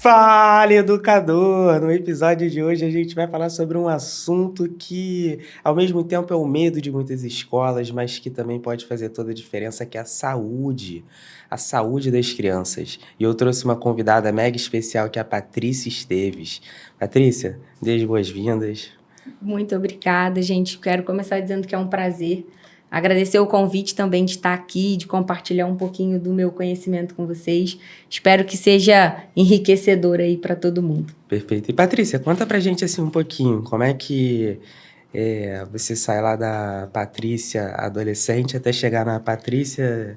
Fala, educador! No episódio de hoje a gente vai falar sobre um assunto que, ao mesmo tempo, é o medo de muitas escolas, mas que também pode fazer toda a diferença, que é a saúde das crianças. E eu trouxe uma convidada mega especial, que é a Patrícia Esteves. Patrícia, dê as boas-vindas. Muito obrigada, gente. Quero começar dizendo que é um prazer. Agradecer o convite também de estar aqui, de compartilhar um pouquinho do meu conhecimento com vocês. Espero que seja enriquecedor aí para todo mundo. Perfeito. E Patrícia, conta pra gente assim um pouquinho, como é que você sai lá da Patrícia adolescente até chegar na Patrícia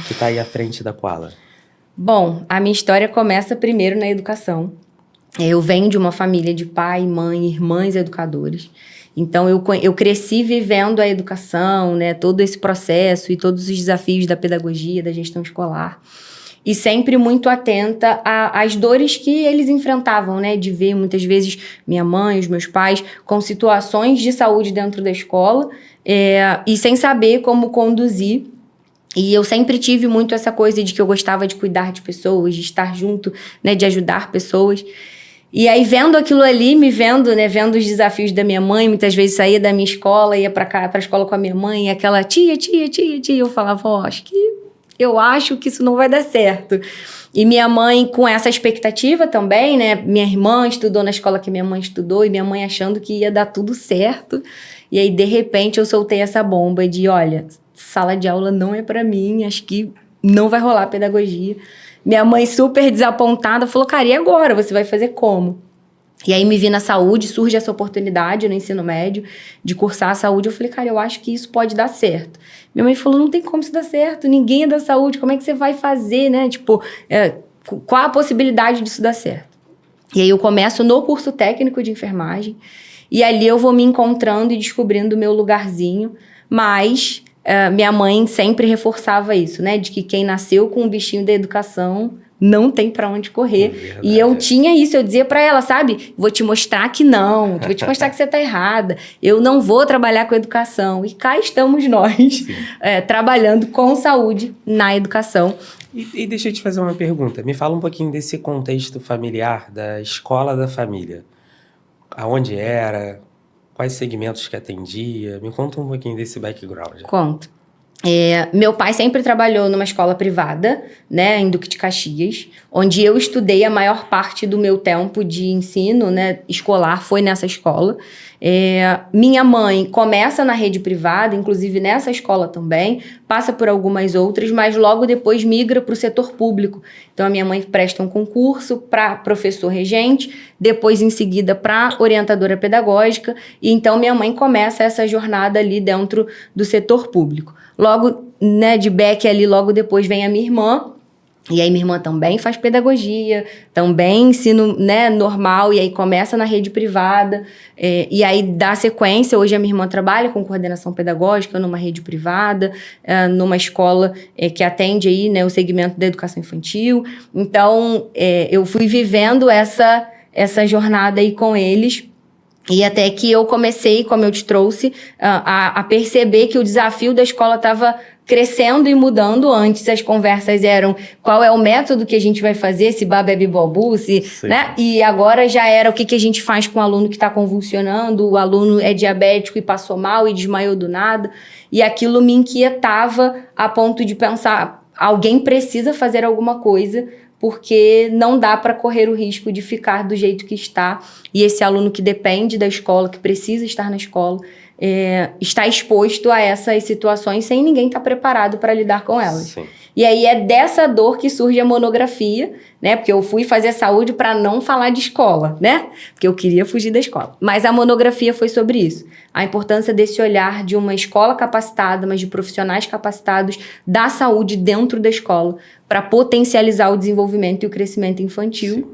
que tá aí à frente da Koala? Bom, a minha história começa primeiro na educação. Eu venho de uma família de pai, mãe, irmãs educadores. Então, eu cresci vivendo a educação, né, todo esse processo e todos os desafios da pedagogia, da gestão escolar. E sempre muito atenta às dores que eles enfrentavam, né? De ver, muitas vezes, minha mãe, os meus pais, com situações de saúde dentro da escola e sem saber como conduzir. E eu sempre tive muito essa coisa de que eu gostava de cuidar de pessoas, de estar junto, né? De ajudar pessoas. E aí, vendo aquilo ali, me vendo, né, vendo os desafios da minha mãe, muitas vezes saía da minha escola, ia pra escola com a minha mãe, e aquela tia, eu falava, eu acho que isso não vai dar certo. E minha mãe com essa expectativa também, né, minha irmã estudou na escola que minha mãe estudou, e minha mãe achando que ia dar tudo certo. E aí, de repente, eu soltei essa bomba de, olha, sala de aula não é pra mim, acho que não vai rolar pedagogia. Minha mãe super desapontada falou, cara, e agora? Você vai fazer como? E aí me vi na saúde, surge essa oportunidade no ensino médio de cursar a saúde. Eu falei, cara, eu acho que isso pode dar certo. Minha mãe falou, não tem como isso dar certo, ninguém é da saúde, como é que você vai fazer, né? Tipo, qual a possibilidade disso dar certo? E aí eu começo no curso técnico de enfermagem e ali eu vou me encontrando e descobrindo o meu lugarzinho, mas minha mãe sempre reforçava isso, né? De que quem nasceu com o bichinho da educação não tem pra onde correr. Verdade. E eu tinha isso, eu dizia pra ela, sabe? Vou te mostrar que não, vou te mostrar que você tá errada. Eu não vou trabalhar com educação. E cá estamos nós, trabalhando com saúde na educação. E deixa eu te fazer uma pergunta. Me fala um pouquinho desse contexto familiar, da escola da família. Aonde era? Quais segmentos que atendia? Me conta um pouquinho desse background. Conto. Meu pai sempre trabalhou numa escola privada, né, em Duque de Caxias, onde eu estudei a maior parte do meu tempo de ensino, né, escolar, foi nessa escola. Minha mãe começa na rede privada, inclusive nessa escola também, passa por algumas outras, mas logo depois migra para o setor público. Então, a minha mãe presta um concurso para professor regente, depois em seguida para orientadora pedagógica, e então minha mãe começa essa jornada ali dentro do setor público. Logo, né, de back ali, logo depois vem a minha irmã, e aí minha irmã também faz pedagogia, também ensino, né, normal, e aí começa na rede privada, e aí dá sequência. Hoje a minha irmã trabalha com coordenação pedagógica numa rede privada, numa escola que atende aí, né, o segmento da educação infantil. Então, eu fui vivendo essa jornada aí com eles, e até que eu comecei, como eu te trouxe, a perceber que o desafio da escola estava crescendo e mudando. Antes as conversas eram qual é o método que a gente vai fazer, se babé bibobu, né? E agora já era o que a gente faz com o aluno que está convulsionando, o aluno é diabético e passou mal e desmaiou do nada. E aquilo me inquietava a ponto de pensar, alguém precisa fazer alguma coisa, porque não dá para correr o risco de ficar do jeito que está. E esse aluno que depende da escola, que precisa estar na escola, está exposto a essas situações sem ninguém estar preparado para lidar com elas. Sim. E aí é dessa dor que surge a monografia, né? Porque eu fui fazer saúde para não falar de escola, né? Porque eu queria fugir da escola. Mas a monografia foi sobre isso. A importância desse olhar de uma escola capacitada, mas de profissionais capacitados da saúde dentro da escola, para potencializar o desenvolvimento e o crescimento infantil. Sim.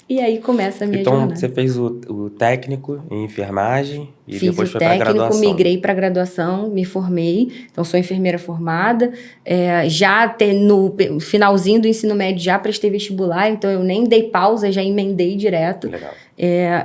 E aí começa a minha jornada. Então, você fez o técnico em enfermagem e Fiz depois o foi para a técnico, graduação. migrei para a graduação, me formei. Então, sou enfermeira formada. No finalzinho do ensino médio, já prestei vestibular. Então, eu nem dei pausa, já emendei direto. Legal.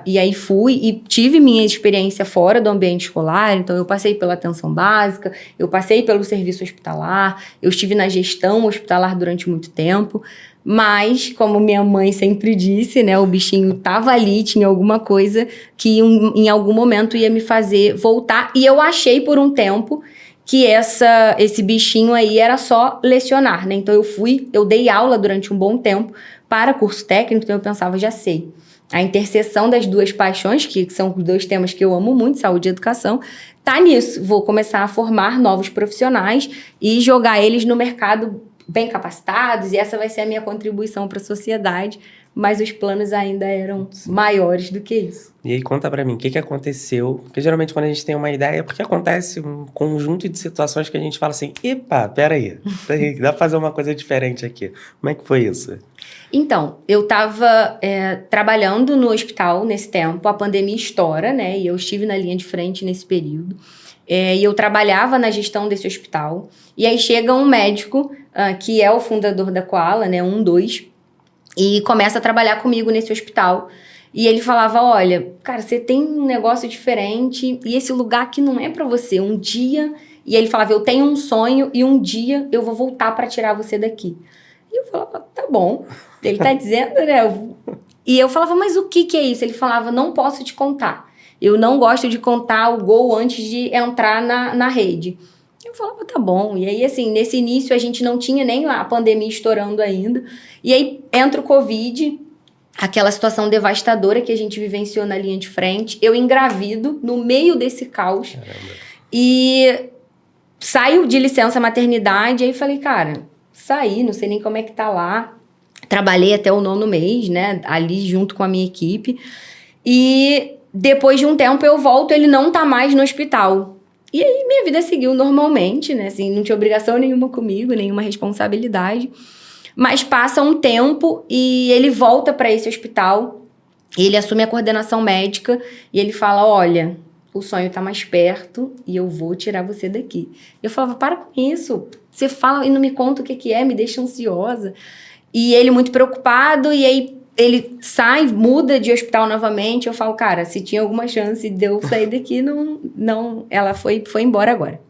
E aí fui e tive minha experiência fora do ambiente escolar. Então, eu passei pela atenção básica, eu passei pelo serviço hospitalar, eu estive na gestão hospitalar durante muito tempo. Mas, como minha mãe sempre disse, né? O bichinho tava ali, tinha alguma coisa que em algum momento ia me fazer voltar. E eu achei por um tempo que esse bichinho aí era só lecionar, né? Então eu dei aula durante um bom tempo para curso técnico, então eu pensava, já sei. A interseção das duas paixões, que são os dois temas que eu amo muito, saúde e educação, tá nisso. Vou começar a formar novos profissionais e jogar eles no mercado bem capacitados, e essa vai ser a minha contribuição para a sociedade, mas os planos ainda eram maiores do que isso. E aí conta pra mim, o que aconteceu? Porque geralmente quando a gente tem uma ideia, é porque acontece um conjunto de situações que a gente fala assim, epa, peraí, dá pra fazer uma coisa diferente aqui. Como é que foi isso? Então, eu estava trabalhando no hospital nesse tempo, a pandemia estoura, né? E eu estive na linha de frente nesse período. E eu trabalhava na gestão desse hospital. E aí chega um médico, que é o fundador da Koala, né? 2, e começa a trabalhar comigo nesse hospital. E ele falava, olha, cara, você tem um negócio diferente e esse lugar aqui não é pra você. Um dia... E ele falava, eu tenho um sonho e um dia eu vou voltar pra tirar você daqui. E eu falava, tá bom, ele tá dizendo, né? E eu falava, mas o que é isso? Ele falava, não posso te contar. Eu não gosto de contar o gol antes de entrar na rede. Eu falava, tá bom. E aí, assim, nesse início a gente não tinha nem a pandemia estourando ainda. E aí entra o Covid, aquela situação devastadora que a gente vivenciou na linha de frente. Eu engravido no meio desse caos. Caramba. E saio de licença maternidade. Aí falei, cara, saí, não sei nem como é que tá lá. Trabalhei até o 9º mês, né? Ali junto com a minha equipe. E depois de um tempo eu volto, ele não tá mais no hospital. E aí minha vida seguiu normalmente, né? Assim, não tinha obrigação nenhuma comigo, nenhuma responsabilidade. Mas passa um tempo e ele volta para esse hospital. Ele assume a coordenação médica e ele fala, olha, o sonho tá mais perto e eu vou tirar você daqui. Eu falava, para com isso. Você fala e não me conta o que é, me deixa ansiosa. E ele muito preocupado, e aí ele sai, muda de hospital novamente. Eu falo, cara, se tinha alguma chance de eu sair daqui, não, ela foi embora agora.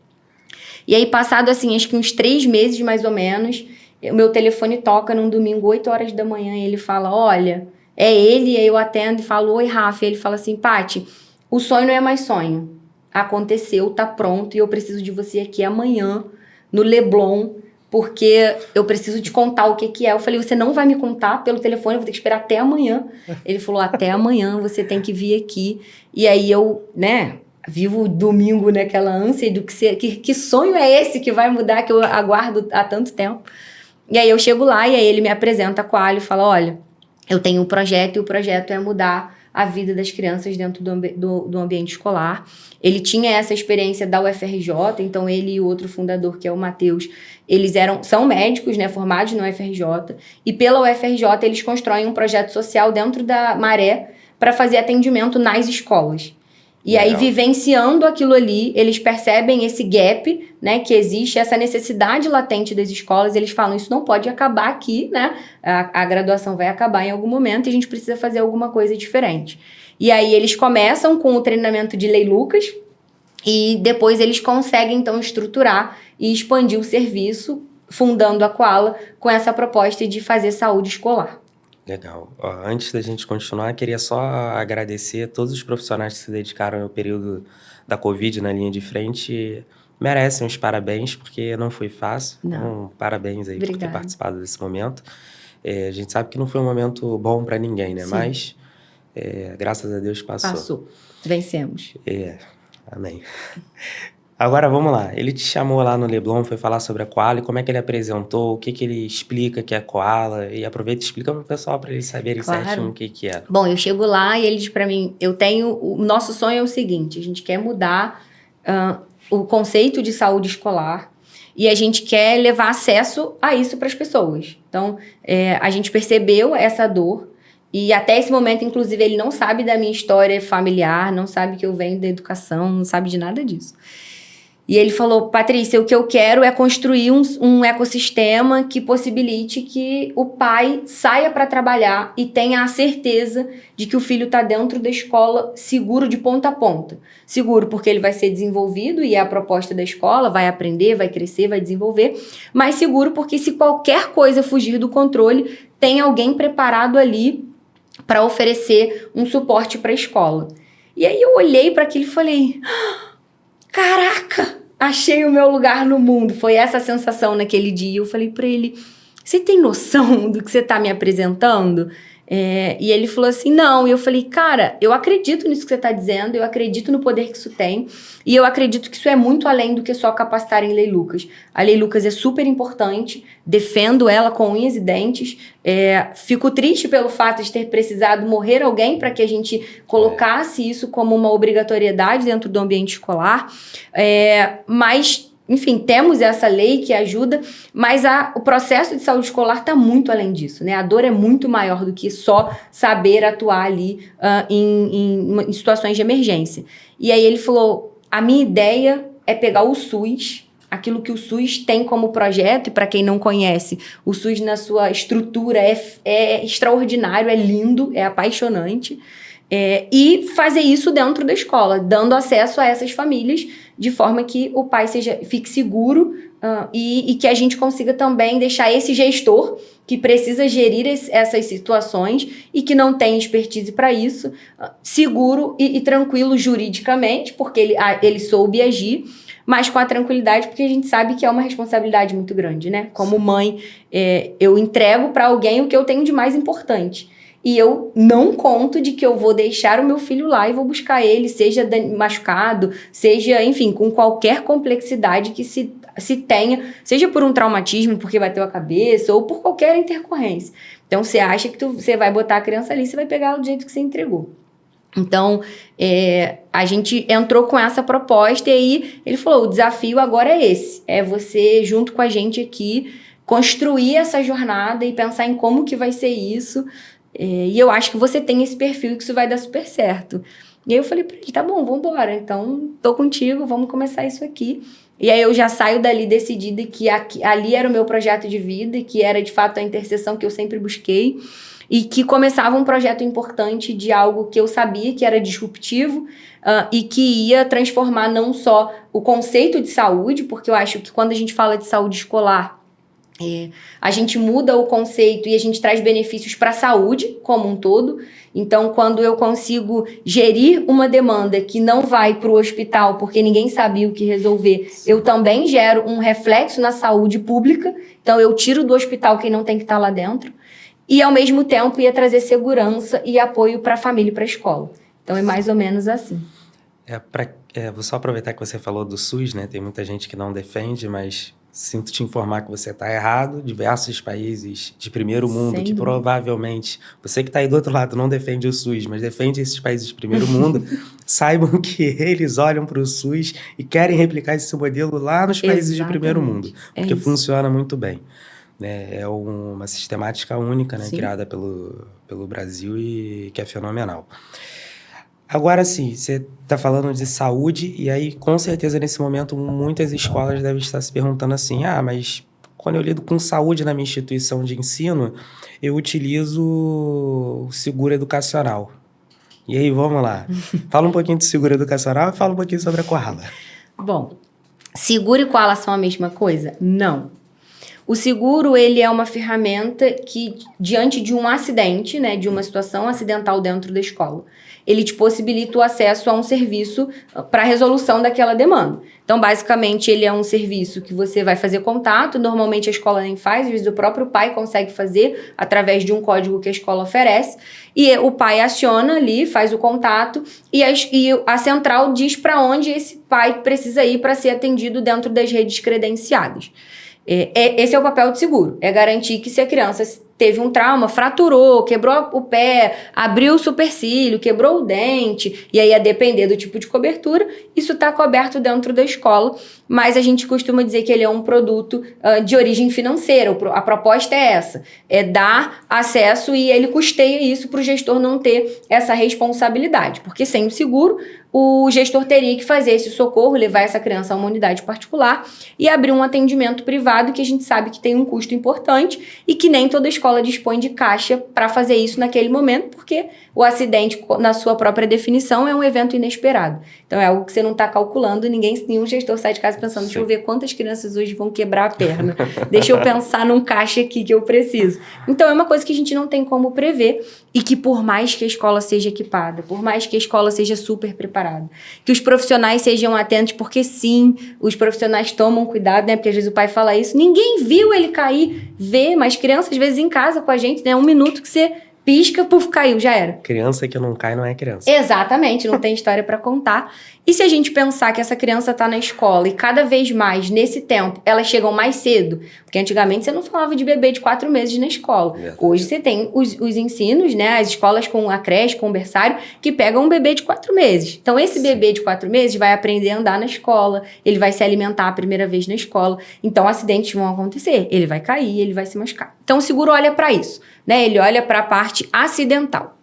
E aí, passado assim, acho que uns 3 meses mais ou menos, o meu telefone toca num domingo, 8 horas da manhã, e ele fala, olha, é ele, e aí eu atendo e falo, oi, Rafa. E ele fala assim, Paty, o sonho não é mais sonho. Aconteceu, tá pronto, e eu preciso de você aqui amanhã, no Leblon, porque eu preciso te contar o que é. Eu falei, você não vai me contar pelo telefone, eu vou ter que esperar até amanhã. Ele falou, até amanhã você tem que vir aqui. E aí eu, né, vivo o domingo naquela ânsia do que sonho é esse que vai mudar, que eu aguardo há tanto tempo. E aí eu chego lá e aí ele me apresenta a Koala e fala, olha, eu tenho um projeto e o projeto é mudar a vida das crianças dentro do ambiente escolar. Ele tinha essa experiência da UFRJ, então ele e o outro fundador, que é o Matheus, eles são médicos, né, formados na UFRJ, e pela UFRJ eles constroem um projeto social dentro da Maré para fazer atendimento nas escolas. E aí, vivenciando aquilo ali, eles percebem esse gap, né, que existe, essa necessidade latente das escolas. Eles falam, isso não pode acabar aqui, né? A graduação vai acabar em algum momento e a gente precisa fazer alguma coisa diferente. E aí, eles começam com o treinamento de Lei Lucas e depois eles conseguem, então, estruturar e expandir o serviço, fundando a Koala com essa proposta de fazer saúde escolar. Legal. Ó, antes da gente continuar, queria só agradecer a todos os profissionais que se dedicaram no período da Covid na linha de frente. Merecem os parabéns, porque não foi fácil. Não. Então, parabéns aí Obrigada. por ter participado desse momento. A gente sabe que não foi um momento bom para ninguém, né? Sim. Mas, graças a Deus, passou. Passou. Vencemos. Amém. Agora, vamos lá. Ele te chamou lá no Leblon, foi falar sobre a Koala, e como é que ele apresentou, o que ele explica que é a Koala, e aproveita e explica pro pessoal para eles saberem certinho o que é. Bom, eu chego lá e ele diz para mim, o nosso sonho é o seguinte, a gente quer mudar o conceito de saúde escolar e a gente quer levar acesso a isso para as pessoas. Então, a gente percebeu essa dor e até esse momento, inclusive, ele não sabe da minha história familiar, não sabe que eu venho da educação, não sabe de nada disso. E ele falou, Patrícia, o que eu quero é construir um ecossistema que possibilite que o pai saia para trabalhar e tenha a certeza de que o filho está dentro da escola seguro de ponta a ponta. Seguro porque ele vai ser desenvolvido e é a proposta da escola, vai aprender, vai crescer, vai desenvolver. Mas seguro porque se qualquer coisa fugir do controle, tem alguém preparado ali para oferecer um suporte para a escola. E aí eu olhei para aquilo e falei, caraca, achei o meu lugar no mundo. Foi essa a sensação naquele dia. Eu falei para ele, você tem noção do que você está me apresentando? E ele falou assim, não. E eu falei, cara, eu acredito nisso que você está dizendo, eu acredito no poder que isso tem, e eu acredito que isso é muito além do que só capacitar em Lei Lucas. A Lei Lucas é super importante, defendo ela com unhas e dentes, fico triste pelo fato de ter precisado morrer alguém para que a gente colocasse isso como uma obrigatoriedade dentro do ambiente escolar, mas... Enfim, temos essa lei que ajuda, mas o processo de saúde escolar está muito além disso, né? A dor é muito maior do que só saber atuar ali em situações de emergência. E aí ele falou, a minha ideia é pegar o SUS, aquilo que o SUS tem como projeto, e para quem não conhece, o SUS na sua estrutura é extraordinário, é lindo, é apaixonante, e fazer isso dentro da escola, dando acesso a essas famílias, de forma que o pai fique seguro e que a gente consiga também deixar esse gestor que precisa gerir essas situações e que não tem expertise para isso, seguro e tranquilo juridicamente, porque ele soube agir, mas com a tranquilidade, porque a gente sabe que é uma responsabilidade muito grande, né? Como mãe, eu entrego para alguém o que eu tenho de mais importante. E eu não conto de que eu vou deixar o meu filho lá e vou buscar ele, seja machucado, seja, enfim, com qualquer complexidade que se tenha, seja por um traumatismo, porque bateu a cabeça, ou por qualquer intercorrência. Então, você acha que você vai botar a criança ali, você vai pegar ela do jeito que você entregou. Então, a gente entrou com essa proposta e aí ele falou, o desafio agora é esse, é você, junto com a gente aqui, construir essa jornada e pensar em como que vai ser isso. E eu acho que você tem esse perfil que isso vai dar super certo. E aí eu falei pra ele, tá bom, vambora. Então, tô contigo, vamos começar isso aqui. E aí eu já saio dali decidida que ali era o meu projeto de vida e que era, de fato, a interseção que eu sempre busquei. E que começava um projeto importante de algo que eu sabia que era disruptivo e que ia transformar não só o conceito de saúde, porque eu acho que quando a gente fala de saúde escolar, a gente muda o conceito e a gente traz benefícios para a saúde como um todo. Então, quando eu consigo gerir uma demanda que não vai para o hospital porque ninguém sabia o que resolver, eu também gero um reflexo na saúde pública. Então, eu tiro do hospital quem não tem que estar lá dentro. E, ao mesmo tempo, ia trazer segurança e apoio para a família e para a escola. Então, é mais ou menos assim. Vou só aproveitar que você falou do SUS, né? Tem muita gente que não defende, mas... Sinto te informar que você está errado. Diversos países de primeiro mundo que provavelmente, você que está aí do outro lado não defende o SUS, mas defende esses países de primeiro mundo, saibam que eles olham para o SUS e querem replicar esse modelo lá nos países de primeiro mundo, porque funciona muito bem. É uma sistemática única, né, criada pelo Brasil e que é fenomenal. Agora sim, você está falando de saúde e aí, com certeza, nesse momento, muitas escolas devem estar se perguntando assim, mas quando eu lido com saúde na minha instituição de ensino, eu utilizo o seguro educacional. E aí, vamos lá. Fala um pouquinho do seguro educacional e fala um pouquinho sobre a Koala. Bom, seguro e Koala são a mesma coisa? Não. O seguro, ele é uma ferramenta que, diante de um acidente, né, de uma situação acidental dentro da escola, ele te possibilita o acesso a um serviço para a resolução daquela demanda. Então, basicamente, ele é um serviço que você vai fazer contato, normalmente a escola nem faz, às vezes o próprio pai consegue fazer através de um código que a escola oferece, e o pai aciona ali, faz o contato, e a central diz para onde esse pai precisa ir para ser atendido dentro das redes credenciadas. Esse é o papel do seguro, é garantir que se a criança teve um trauma, fraturou, quebrou o pé, abriu o supercílio, quebrou o dente, e aí a depender do tipo de cobertura, isso está coberto dentro da escola, mas a gente costuma dizer que ele é um produto de origem financeira, a proposta é essa, é dar acesso e ele custeia isso para o gestor não ter essa responsabilidade, porque sem o seguro, o gestor teria que fazer esse socorro, levar essa criança a uma unidade particular e abrir um atendimento privado, que a gente sabe que tem um custo importante e que nem toda escola dispõe de caixa para fazer isso naquele momento, porque o acidente, na sua própria definição, é um evento inesperado. Então é algo que você não está calculando, nenhum gestor sai de casa pensando, deixa eu ver quantas crianças hoje vão quebrar a perna, deixa eu pensar num caixa aqui que eu preciso. Então é uma coisa que a gente não tem como prever e que por mais que a escola seja equipada, por mais que a escola seja super preparada, que os profissionais sejam atentos, porque sim, os profissionais tomam cuidado, né? Porque às vezes o pai fala isso, ninguém viu ele cair, vê, mas crianças às vezes em casa com a gente, né? 1 minuto que você pisca, puf, caiu, já era. Criança que não cai não é criança. Exatamente, não tem história para contar. E se a gente pensar que essa criança está na escola e cada vez mais, nesse tempo, elas chegam mais cedo, porque antigamente você não falava de bebê de 4 meses na escola. Hoje você tem os ensinos, né, as escolas com a creche, com o berçário, que pegam um bebê de 4 meses. Então esse bebê de 4 meses vai aprender a andar na escola, ele vai se alimentar a primeira vez na escola, então acidentes vão acontecer, ele vai cair, ele vai se machucar. Então o seguro olha para isso, né, ele olha para a parte acidental.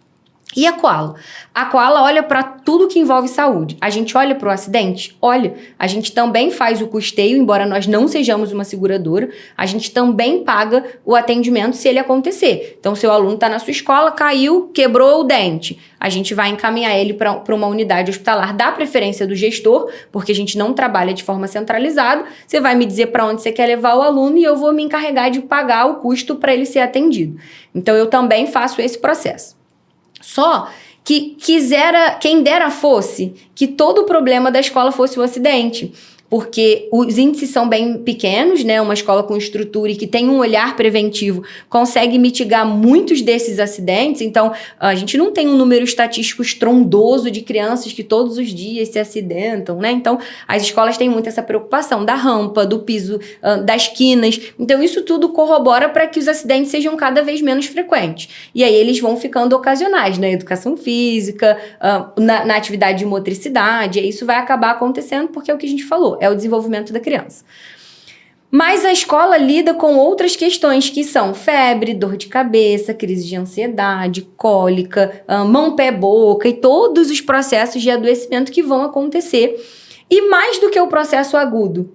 E a Koala? A Koala olha para tudo que envolve saúde. A gente olha para o acidente? Olha. A gente também faz o custeio, embora nós não sejamos uma seguradora, a gente também paga o atendimento se ele acontecer. Então, seu aluno está na sua escola, caiu, quebrou o dente. A gente vai encaminhar ele para uma unidade hospitalar, dá preferência do gestor, porque a gente não trabalha de forma centralizada. Você vai me dizer para onde você quer levar o aluno e eu vou me encarregar de pagar o custo para ele ser atendido. Então, eu também faço esse processo. Só que quem dera fosse que todo o problema da escola fosse o acidente. Porque os índices são bem pequenos, né? Uma escola com estrutura e que tem um olhar preventivo consegue mitigar muitos desses acidentes. Então, a gente não tem um número estatístico estrondoso de crianças que todos os dias se acidentam, né? Então, as escolas têm muito essa preocupação da rampa, do piso, das quinas. Então, isso tudo corrobora para que os acidentes sejam cada vez menos frequentes. E aí, eles vão ficando ocasionais na educação física, na atividade de motricidade. E isso vai acabar acontecendo porque é o que a gente falou. É o desenvolvimento da criança. Mas a escola lida com outras questões que são febre, dor de cabeça, crise de ansiedade, cólica, mão, pé, boca e todos os processos de adoecimento que vão acontecer. E mais do que o processo agudo,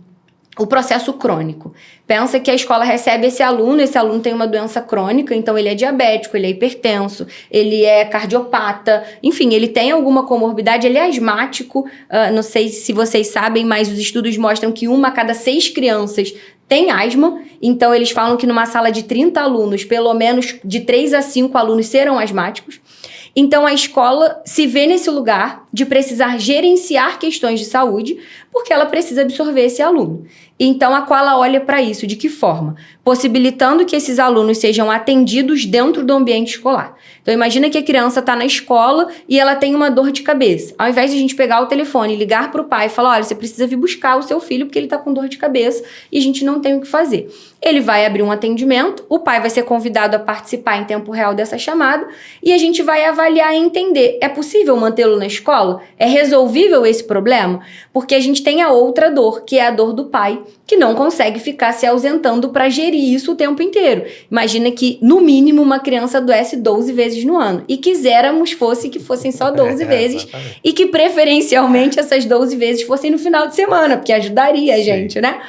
o processo crônico. Pensa que a escola recebe esse aluno tem uma doença crônica, então ele é diabético, ele é hipertenso, ele é cardiopata, enfim, ele tem alguma comorbidade, ele é asmático, não sei se vocês sabem, mas os estudos mostram que 1 a cada 6 crianças tem asma, então eles falam que numa sala de 30 alunos, pelo menos de 3 a 5 alunos serão asmáticos. Então, a escola se vê nesse lugar de precisar gerenciar questões de saúde, porque ela precisa absorver esse aluno. Então, a Koala olha para isso. De que forma? Possibilitando que esses alunos sejam atendidos dentro do ambiente escolar. Então, imagina que a criança está na escola e ela tem uma dor de cabeça. Ao invés de a gente pegar o telefone e ligar para o pai e falar, olha, você precisa vir buscar o seu filho porque ele está com dor de cabeça e a gente não tem o que fazer. Ele vai abrir um atendimento, o pai vai ser convidado a participar em tempo real dessa chamada e a gente vai avaliar e entender, é possível mantê-lo na escola? É resolvível esse problema? Porque a gente tem a outra dor, que é a dor do pai, que não consegue ficar se ausentando para gerir isso o tempo inteiro. Imagina que, no mínimo, uma criança adoece 12 vezes no ano. E quiséramos que fossem só 12 vezes e que, preferencialmente, essas 12 vezes fossem no final de semana, porque ajudaria a gente, né?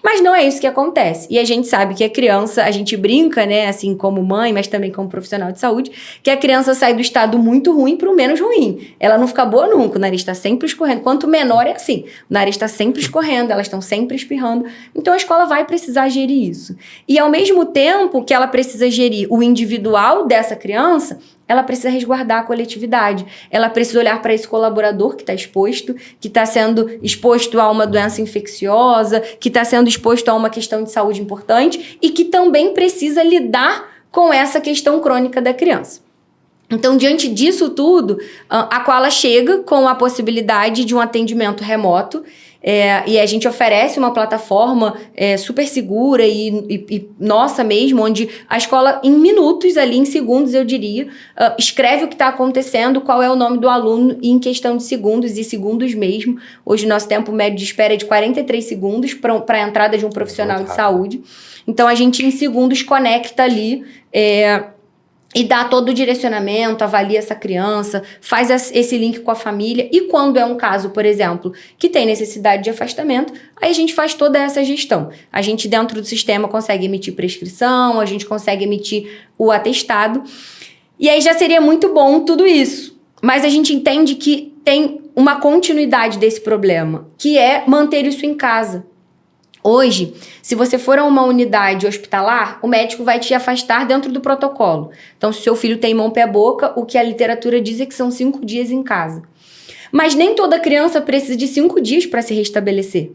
Mas não é isso que acontece. E a gente sabe que a criança, a gente brinca, né, assim como mãe, mas também como profissional de saúde, que a criança sai do estado muito ruim para o menos ruim. Ela não fica boa nunca, o nariz está sempre escorrendo. Quanto menor é assim, o nariz está sempre escorrendo, elas estão sempre espirrando. Então a escola vai precisar gerir isso. E ao mesmo tempo que ela precisa gerir o individual dessa criança, ela precisa resguardar a coletividade. Ela precisa olhar para esse colaborador que está exposto, que está sendo exposto a uma doença infecciosa, que está sendo exposto a uma questão de saúde importante e que também precisa lidar com essa questão crônica da criança. Então, diante disso tudo, a Koala chega com a possibilidade de um atendimento remoto. E a gente oferece uma plataforma super segura e nossa mesmo, onde a escola, em minutos ali, em segundos, eu diria, escreve o que está acontecendo, qual é o nome do aluno, e em questão de segundos, e segundos mesmo. Hoje o nosso tempo médio de espera é de 43 segundos para a entrada de um profissional de saúde. Então, a gente, em segundos, conecta ali e dá todo o direcionamento, avalia essa criança, faz esse link com a família. E quando é um caso, por exemplo, que tem necessidade de afastamento, aí a gente faz toda essa gestão. A gente, dentro do sistema, consegue emitir prescrição, a gente consegue emitir o atestado. E aí já seria muito bom tudo isso. Mas a gente entende que tem uma continuidade desse problema, que é manter isso em casa. Hoje, se você for a uma unidade hospitalar, o médico vai te afastar dentro do protocolo. Então, se seu filho tem mão, pé, boca, o que a literatura diz é que são 5 dias em casa. Mas nem toda criança precisa de 5 dias para se restabelecer.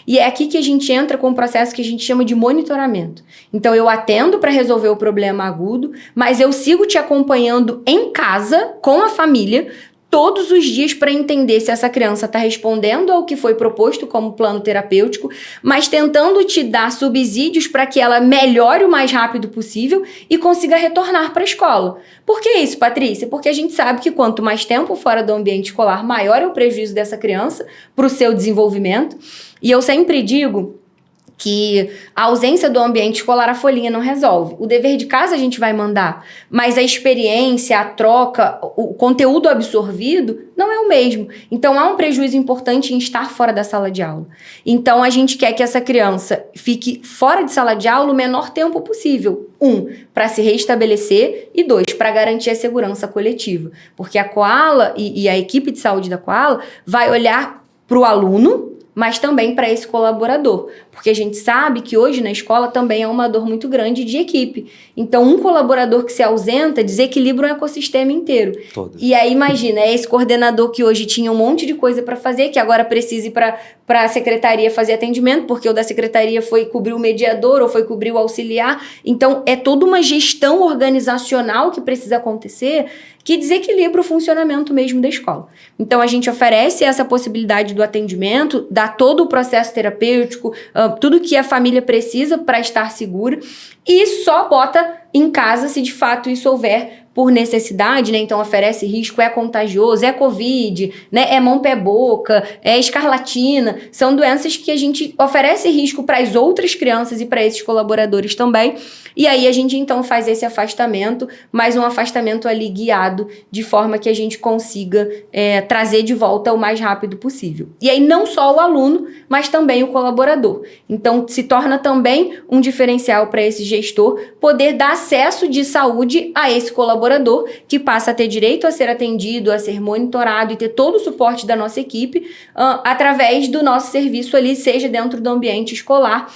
E é aqui que a gente entra com um processo que a gente chama de monitoramento. Então, eu atendo para resolver o problema agudo, mas eu sigo te acompanhando em casa, com a família, todos os dias para entender se essa criança está respondendo ao que foi proposto como plano terapêutico, mas tentando te dar subsídios para que ela melhore o mais rápido possível e consiga retornar para a escola. Por que isso, Patrícia? Porque a gente sabe que quanto mais tempo fora do ambiente escolar, maior é o prejuízo dessa criança para o seu desenvolvimento. E eu sempre digo que a ausência do ambiente escolar, a folhinha não resolve. O dever de casa a gente vai mandar, mas a experiência, a troca, o conteúdo absorvido não é o mesmo. Então, há um prejuízo importante em estar fora da sala de aula. Então, a gente quer que essa criança fique fora de sala de aula o menor tempo possível. 1, para se restabelecer, e 2, para garantir a segurança coletiva. Porque a Koala e a equipe de saúde da Koala vai olhar para o aluno, mas também para esse colaborador. Porque a gente sabe que hoje na escola também é uma dor muito grande de equipe. Então, um colaborador que se ausenta desequilibra o ecossistema inteiro. Todo. E aí, imagina, é esse coordenador que hoje tinha um monte de coisa para fazer, que agora precisa ir para a secretaria fazer atendimento, porque o da secretaria foi cobrir o mediador ou foi cobrir o auxiliar. Então, é toda uma gestão organizacional que precisa acontecer, que desequilibra o funcionamento mesmo da escola. Então, a gente oferece essa possibilidade do atendimento, dá todo o processo terapêutico, tudo que a família precisa para estar segura, e só bota em casa se de fato isso houver por necessidade, né? Então oferece risco, é contagioso, é Covid, né? É mão, pé, boca, é escarlatina. São doenças que a gente oferece risco para as outras crianças e para esses colaboradores também. E aí a gente então faz esse afastamento, mas um afastamento ali guiado, de forma que a gente consiga trazer de volta o mais rápido possível. E aí não só o aluno, mas também o colaborador. Então se torna também um diferencial para esse gestor poder dar acesso de saúde a esse colaborador, que passa a ter direito a ser atendido, a ser monitorado e ter todo o suporte da nossa equipe através do nosso serviço ali, seja dentro do ambiente escolar,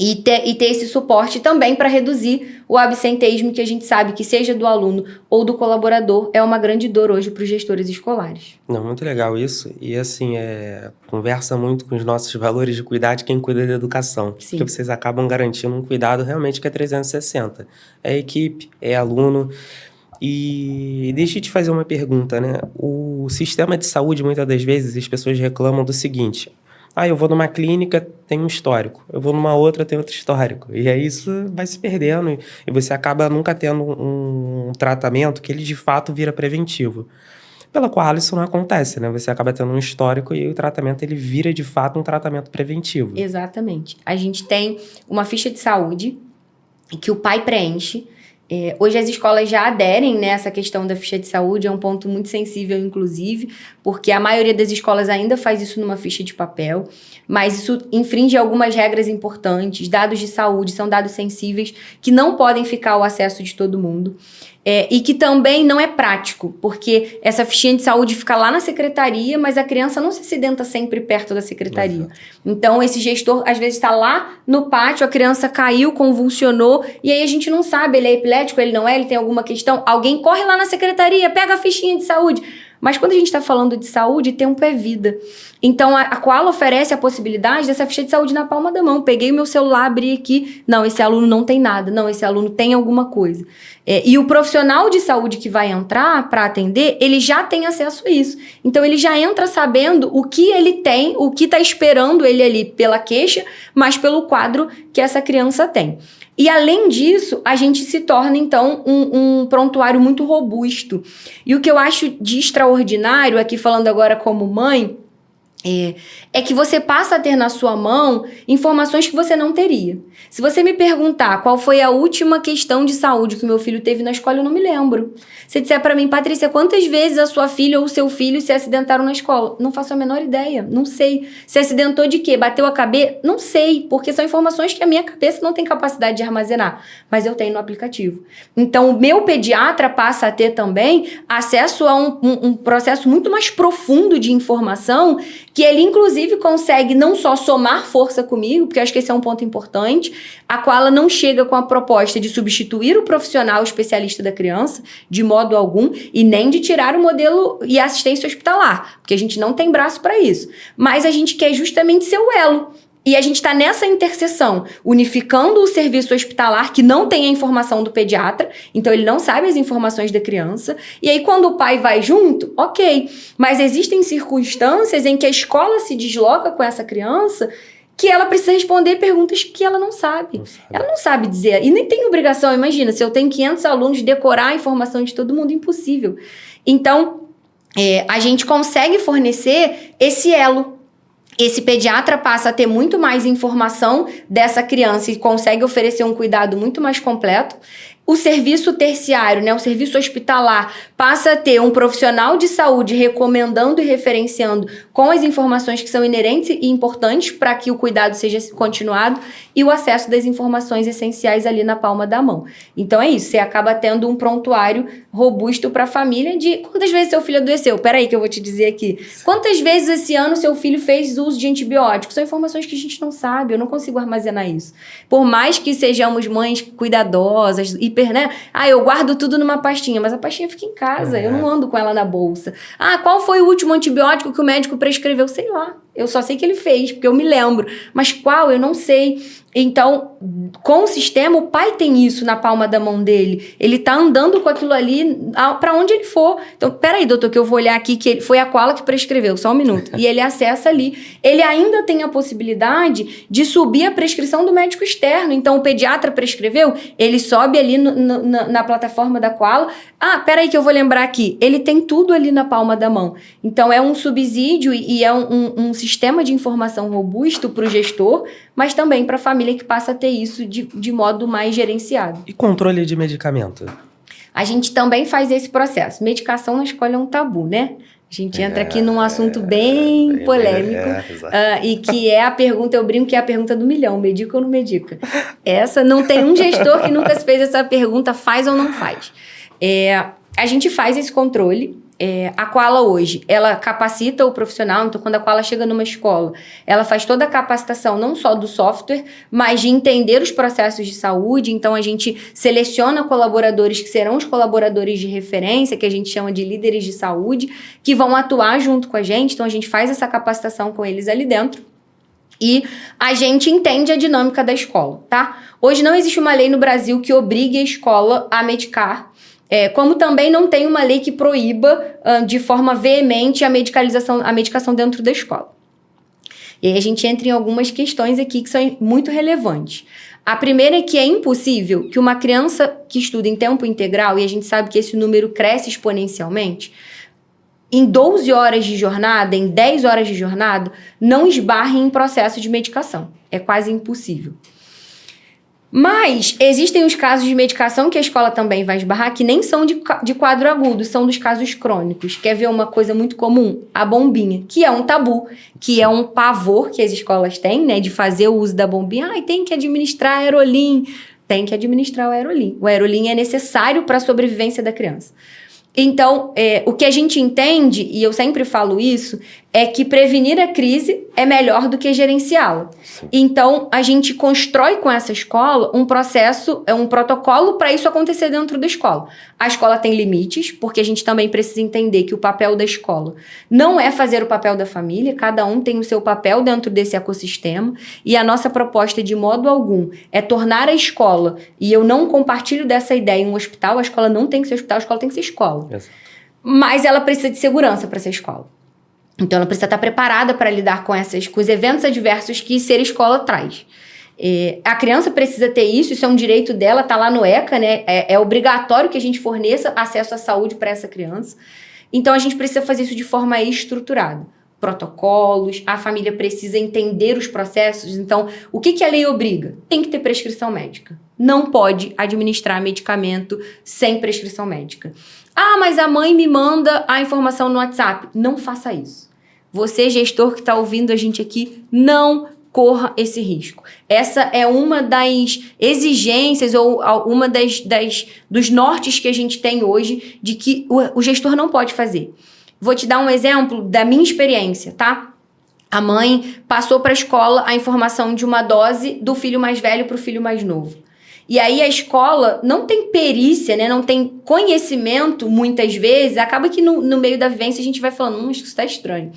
e ter esse suporte também para reduzir o absenteísmo, que a gente sabe que seja do aluno ou do colaborador, é uma grande dor hoje para os gestores escolares. Não, muito legal isso. E assim, conversa muito com os nossos valores de cuidar de quem cuida da educação. Sim. Porque vocês acabam garantindo um cuidado realmente que é 360. É equipe, é aluno. E deixa eu te fazer uma pergunta, né? O sistema de saúde, muitas das vezes, as pessoas reclamam do seguinte: eu vou numa clínica, tem um histórico. Eu vou numa outra, tem outro histórico. E aí isso vai se perdendo e você acaba nunca tendo um tratamento que ele de fato vira preventivo. Pela qual isso não acontece, né? Você acaba tendo um histórico e o tratamento ele vira de fato um tratamento preventivo. Exatamente. A gente tem uma ficha de saúde que o pai preenche. Hoje as escolas já aderem nessa questão da ficha de saúde, é um ponto muito sensível, inclusive, porque a maioria das escolas ainda faz isso numa ficha de papel, mas isso infringe algumas regras importantes. Dados de saúde são dados sensíveis que não podem ficar ao acesso de todo mundo. E que também não é prático, porque essa fichinha de saúde fica lá na secretaria, mas a criança não se acidenta sempre perto da secretaria. Exato. Então, esse gestor, às vezes, está lá no pátio, a criança caiu, convulsionou, e aí a gente não sabe, ele é epilético, ele não é, ele tem alguma questão. Alguém corre lá na secretaria, pega a fichinha de saúde. Mas quando a gente está falando de saúde, tempo é vida. Então, a Koala oferece a possibilidade dessa ficha de saúde na palma da mão. Peguei o meu celular, abri aqui. Não, esse aluno não tem nada. Não, esse aluno tem alguma coisa. E o profissional de saúde que vai entrar para atender, ele já tem acesso a isso. Então, ele já entra sabendo o que ele tem, o que está esperando ele ali pela queixa, mas pelo quadro que essa criança tem. E, além disso, a gente se torna, então, um prontuário muito robusto. E o que eu acho de extraordinário, aqui falando agora como mãe, é que você passa a ter na sua mão informações que você não teria. Se você me perguntar qual foi a última questão de saúde que o meu filho teve na escola, eu não me lembro. Se disser para mim, Patrícia, quantas vezes a sua filha ou o seu filho se acidentaram na escola? Não faço a menor ideia, não sei. Se acidentou de quê? Bateu a cabeça? Não sei, porque são informações que a minha cabeça não tem capacidade de armazenar, mas eu tenho no aplicativo. Então, o meu pediatra passa a ter também acesso a um processo muito mais profundo de informação, que ele, inclusive, consegue não só somar força comigo, porque eu acho que esse é um ponto importante, a qual ela não chega com a proposta de substituir o profissional especialista da criança, de modo algum, e nem de tirar o modelo e assistência hospitalar, porque a gente não tem braço para isso. Mas a gente quer justamente ser o elo. E a gente está nessa interseção, unificando o serviço hospitalar, que não tem a informação do pediatra, então ele não sabe as informações da criança. E aí, quando o pai vai junto, ok. Mas existem circunstâncias em que a escola se desloca com essa criança, que ela precisa responder perguntas que ela não sabe. Ela não sabe dizer, e nem tem obrigação. Imagina, se eu tenho 500 alunos, decorar a informação de todo mundo, impossível. Então, a gente consegue fornecer esse elo. Esse pediatra passa a ter muito mais informação dessa criança e consegue oferecer um cuidado muito mais completo. O serviço terciário, né, o serviço hospitalar, passa a ter um profissional de saúde recomendando e referenciando com as informações que são inerentes e importantes para que o cuidado seja continuado, e o acesso das informações essenciais ali na palma da mão. Então é isso, você acaba tendo um prontuário robusto para a família de quantas vezes seu filho adoeceu. Peraí que eu vou te dizer aqui. Quantas vezes esse ano seu filho fez uso de antibióticos? São informações que a gente não sabe, eu não consigo armazenar isso. Por mais que sejamos mães cuidadosas, né? Eu guardo tudo numa pastinha, mas a pastinha fica em casa, eu não ando com ela na bolsa. Qual foi o último antibiótico que o médico prescreveu? Sei lá. Eu só sei que ele fez, porque eu me lembro. Mas qual? Eu não sei. Então, com o sistema, o pai tem isso na palma da mão dele. Ele tá andando com aquilo ali para onde ele for. Então, peraí, doutor, que eu vou olhar aqui, que foi a Koala que prescreveu, só um minuto. E ele acessa ali. Ele ainda tem a possibilidade de subir a prescrição do médico externo. Então, o pediatra prescreveu, ele sobe ali na plataforma da Koala. Peraí que eu vou lembrar aqui. Ele tem tudo ali na palma da mão. Então, é um subsídio e é um sistema de informação robusto para o gestor, mas também para a família que passa a ter isso de modo mais gerenciado. E controle de medicamento? A gente também faz esse processo. Medicação na escola é um tabu, né? A gente entra aqui num assunto bem polêmico, e que é a pergunta, eu brinco que é a pergunta do milhão, medica ou não medica? Essa, não tem um gestor que nunca fez essa pergunta, faz ou não faz. A gente faz esse controle. A Koala hoje, ela capacita o profissional, então quando a Koala chega numa escola, ela faz toda a capacitação, não só do software, mas de entender os processos de saúde. Então a gente seleciona colaboradores que serão os colaboradores de referência, que a gente chama de líderes de saúde, que vão atuar junto com a gente. Então a gente faz essa capacitação com eles ali dentro. E a gente entende a dinâmica da escola, tá? Hoje não existe uma lei no Brasil que obrigue a escola a medicar, como também não tem uma lei que proíba de forma veemente a medicação dentro da escola. E aí a gente entra em algumas questões aqui que são muito relevantes. A primeira é que é impossível que uma criança que estuda em tempo integral, e a gente sabe que esse número cresce exponencialmente, em 12 horas de jornada, em 10 horas de jornada, não esbarre em processo de medicação. É quase impossível. Mas existem os casos de medicação que a escola também vai esbarrar, que nem são de quadro agudo, são dos casos crônicos. Quer ver uma coisa muito comum? A bombinha, que é um tabu, que é um pavor que as escolas têm, né, de fazer o uso da bombinha. Tem que administrar aerolim. Tem que administrar o aerolim. O aerolim é necessário para a sobrevivência da criança. Então, o que a gente entende, e eu sempre falo isso, é que prevenir a crise é melhor do que gerenciá-la. Então, a gente constrói com essa escola um processo, um protocolo para isso acontecer dentro da escola. A escola tem limites, porque a gente também precisa entender que o papel da escola não é fazer o papel da família, cada um tem o seu papel dentro desse ecossistema, e a nossa proposta, de modo algum, é tornar a escola, e eu não compartilho dessa ideia em um hospital, a escola não tem que ser hospital, a escola tem que ser escola. Exato. Mas ela precisa de segurança para ser escola. Então, ela precisa estar preparada para lidar com os eventos adversos que ser escola traz. A criança precisa ter isso é um direito dela, está lá no ECA, né? É obrigatório que a gente forneça acesso à saúde para essa criança. Então, a gente precisa fazer isso de forma estruturada. protocolos, a família precisa entender os processos. Então, o que a lei obriga? Tem que ter prescrição médica. Não pode administrar medicamento sem prescrição médica. Ah, mas a mãe me manda a informação no WhatsApp. Não faça isso. Você, gestor que está ouvindo a gente aqui, não corra esse risco. Essa é uma das exigências ou uma dos nortes que a gente tem hoje de que o gestor não pode fazer. Vou te dar um exemplo da minha experiência, tá? A mãe passou para a escola a informação de uma dose do filho mais velho para o filho mais novo. E aí a escola não tem perícia, né? Não tem conhecimento, muitas vezes. Acaba que no meio da vivência a gente vai falando, acho que isso está estranho.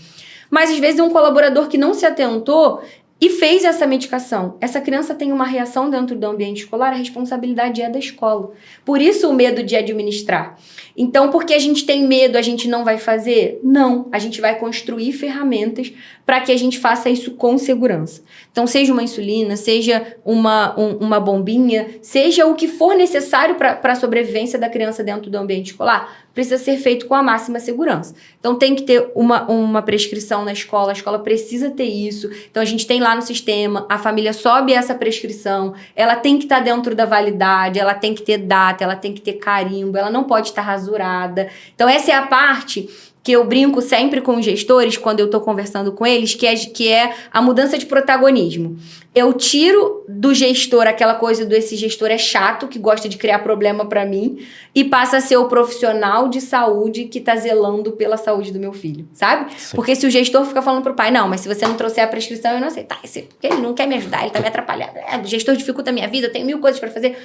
Mas às vezes um colaborador que não se atentou e fez essa medicação. Essa criança tem uma reação dentro do ambiente escolar, a responsabilidade é da escola. Por isso o medo de administrar. Então, porque a gente tem medo, a gente não vai fazer? Não, a gente vai construir ferramentas para que a gente faça isso com segurança. Então, seja uma insulina, seja uma bombinha, seja o que for necessário para a sobrevivência da criança dentro do ambiente escolar, precisa ser feito com a máxima segurança. Então, tem que ter uma prescrição na escola, a escola precisa ter isso. Então, a gente tem lá no sistema, a família sobe essa prescrição, ela tem que estar dentro da validade, ela tem que ter data, ela tem que ter carimbo, ela não pode estar rasurada. Então, essa é a parte que eu brinco sempre com os gestores, quando eu estou conversando com eles, que é a mudança de protagonismo. Eu tiro do gestor aquela coisa esse gestor é chato, que gosta de criar problema para mim, e passa a ser o profissional de saúde que está zelando pela saúde do meu filho, sabe? Sim. Porque se o gestor fica falando pro pai, não, mas se você não trouxer a prescrição, eu não sei. Tá, porque ele não quer me ajudar, ele tá me atrapalhando. O gestor dificulta a minha vida, eu tenho 1000 coisas para fazer.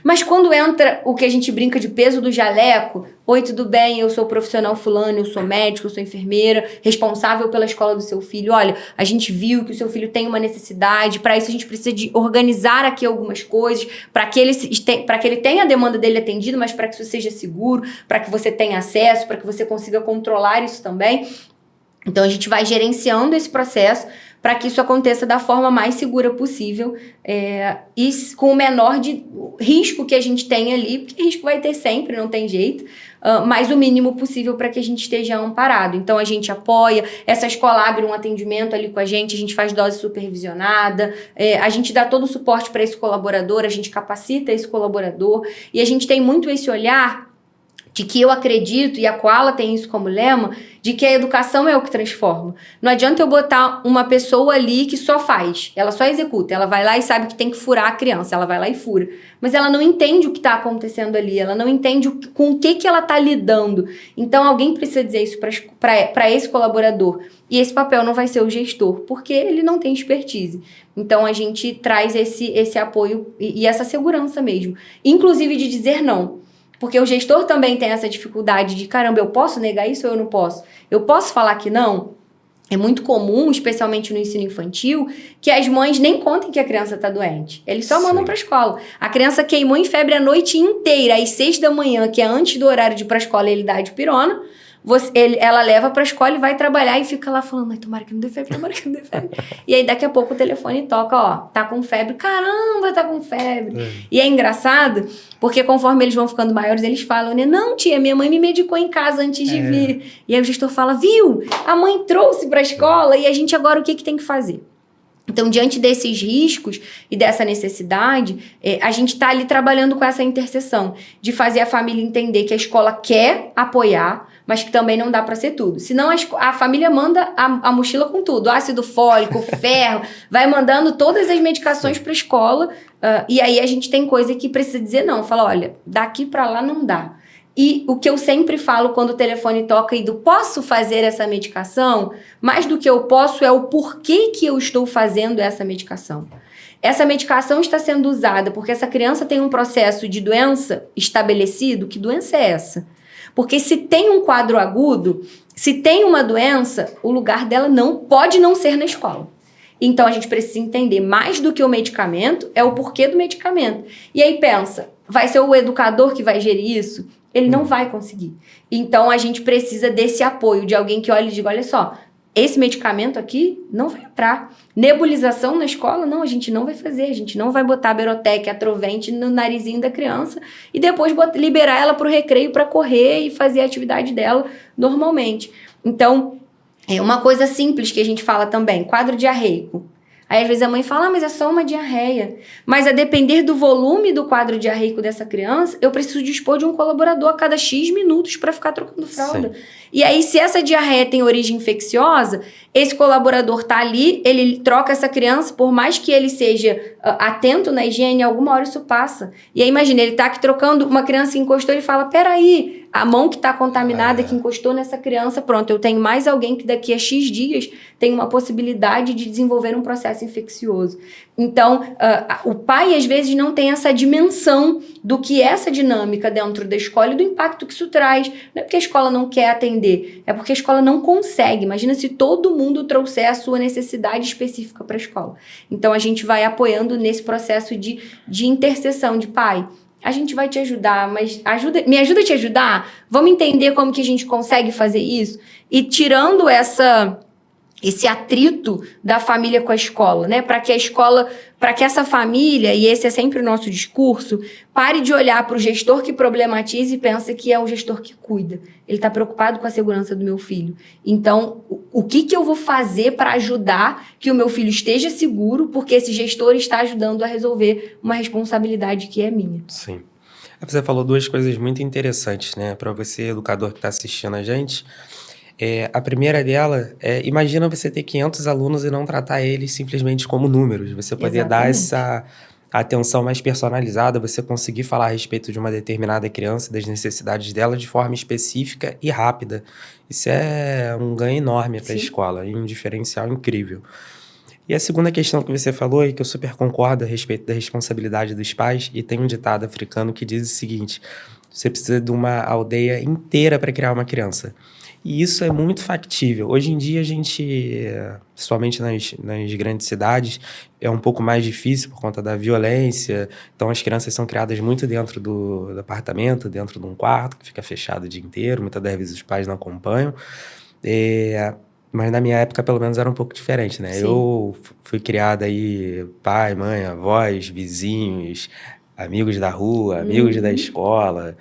Mas quando entra o que a gente brinca de peso do jaleco, oi, tudo bem, eu sou profissional fulano, eu sou médico, eu sou enfermeira, responsável pela escola do seu filho. Olha, a gente viu que o seu filho tem uma necessidade, para isso a gente precisa de organizar aqui algumas coisas, para que ele tenha a demanda dele atendida, mas para que isso seja seguro, para que você tenha acesso, para que você consiga controlar isso também. Então, a gente vai gerenciando esse processo para que isso aconteça da forma mais segura possível e com o menor de risco que a gente tem ali, porque risco vai ter sempre, não tem jeito, mas o mínimo possível para que a gente esteja amparado. Então, a gente apoia, essa escola abre um atendimento ali com a gente faz dose supervisionada, a gente dá todo o suporte para esse colaborador, a gente capacita esse colaborador e a gente tem muito esse olhar de que eu acredito, e a Koala tem isso como lema, de que a educação é o que transforma. Não adianta eu botar uma pessoa ali que só faz, ela só executa, ela vai lá e sabe que tem que furar a criança, ela vai lá e fura. Mas ela não entende o que está acontecendo ali, ela não entende com o que ela está lidando. Então alguém precisa dizer isso para esse colaborador. E esse papel não vai ser o gestor, porque ele não tem expertise. Então a gente traz esse apoio e essa segurança mesmo. Inclusive de dizer não. Porque o gestor também tem essa dificuldade de, caramba, eu posso negar isso ou eu não posso? Eu posso falar que não? É muito comum, especialmente no ensino infantil, que as mães nem contem que a criança está doente. Eles só mandam para a escola. A criança queimou em febre a noite inteira, às 6 da manhã, que é antes do horário de ir para a escola, ele dá de pirona. Ela leva pra escola e vai trabalhar e fica lá falando, ai, tomara que não dê febre, tomara que não dê febre. E aí daqui a pouco o telefone toca, ó, tá com febre, caramba, tá com febre. E é engraçado, porque conforme eles vão ficando maiores, eles falam, né, não, tia, minha mãe me medicou em casa antes de vir. E aí o gestor fala, viu, a mãe trouxe pra escola e a gente agora o que tem que fazer? Então, diante desses riscos e dessa necessidade, a gente está ali trabalhando com essa interseção de fazer a família entender que a escola quer apoiar, mas que também não dá para ser tudo. Senão a família manda a mochila com tudo, ácido fólico, ferro, vai mandando todas as medicações para a escola, e aí a gente tem coisa que precisa dizer não, fala, olha, daqui para lá não dá. E o que eu sempre falo quando o telefone toca e do posso fazer essa medicação, mais do que eu posso é o porquê que eu estou fazendo essa medicação. Essa medicação está sendo usada porque essa criança tem um processo de doença estabelecido. Que doença é essa? Porque se tem um quadro agudo, se tem uma doença, o lugar dela pode não ser na escola. Então, a gente precisa entender mais do que o medicamento, é o porquê do medicamento. E aí pensa, vai ser o educador que vai gerir isso? Ele não vai conseguir. Então, a gente precisa desse apoio, de alguém que olhe e diga, olha só, esse medicamento aqui não vai entrar. Nebulização na escola, não, a gente não vai fazer. A gente não vai botar a Berotec, Atrovente no narizinho da criança e depois liberar ela para o recreio para correr e fazer a atividade dela normalmente. Então, É uma coisa simples que a gente fala também, quadro diarreico. Aí, às vezes, a mãe fala, mas é só uma diarreia. Mas, a depender do volume do quadro diarreico dessa criança, eu preciso dispor de um colaborador a cada X minutos para ficar trocando fralda. Sim. E aí, se essa diarreia tem origem infecciosa, esse colaborador tá ali, ele troca essa criança, por mais que ele seja atento na higiene, alguma hora isso passa. E aí, imagina, ele tá aqui trocando, uma criança encostou, ele fala, peraí, a mão que tá contaminada, que encostou nessa criança, pronto, eu tenho mais alguém que daqui a X dias tem uma possibilidade de desenvolver um processo infeccioso. Então, o pai, às vezes, não tem essa dimensão do que é essa dinâmica dentro da escola e do impacto que isso traz. Não é porque a escola não quer atender, é porque a escola não consegue. Imagina se todo mundo trouxer a sua necessidade específica para a escola. Então, a gente vai apoiando nesse processo de interseção de pai. A gente vai te ajudar, mas me ajuda a te ajudar? Vamos entender como que a gente consegue fazer isso? E tirando esse atrito da família com a escola, né? Para que a escola, para que essa família, e esse é sempre o nosso discurso, pare de olhar para o gestor que problematiza e pensa que é o gestor que cuida. Ele está preocupado com a segurança do meu filho. Então, o que eu vou fazer para ajudar que o meu filho esteja seguro, porque esse gestor está ajudando a resolver uma responsabilidade que é minha. Sim. Você falou duas coisas muito interessantes, né? Para você, educador que está assistindo a gente. A primeira dela imagina você ter 500 alunos e não tratar eles simplesmente como números. Você poder dar essa atenção mais personalizada, você conseguir falar a respeito de uma determinada criança, das necessidades dela de forma específica e rápida. Isso é um ganho enorme para a escola e um diferencial incrível. E a segunda questão que você falou, e que eu super concordo a respeito da responsabilidade dos pais, e tem um ditado africano que diz o seguinte: você precisa de uma aldeia inteira para criar uma criança. E isso é muito factível. Hoje em dia, a gente, principalmente nas grandes cidades, é um pouco mais difícil por conta da violência. Então, as crianças são criadas muito dentro do apartamento, dentro de um quarto, que fica fechado o dia inteiro. Muitas das vezes os pais não acompanham. Mas na minha época, pelo menos, era um pouco diferente, né? Sim. Eu fui criado aí, pai, mãe, avós, vizinhos, amigos da rua, amigos da escola,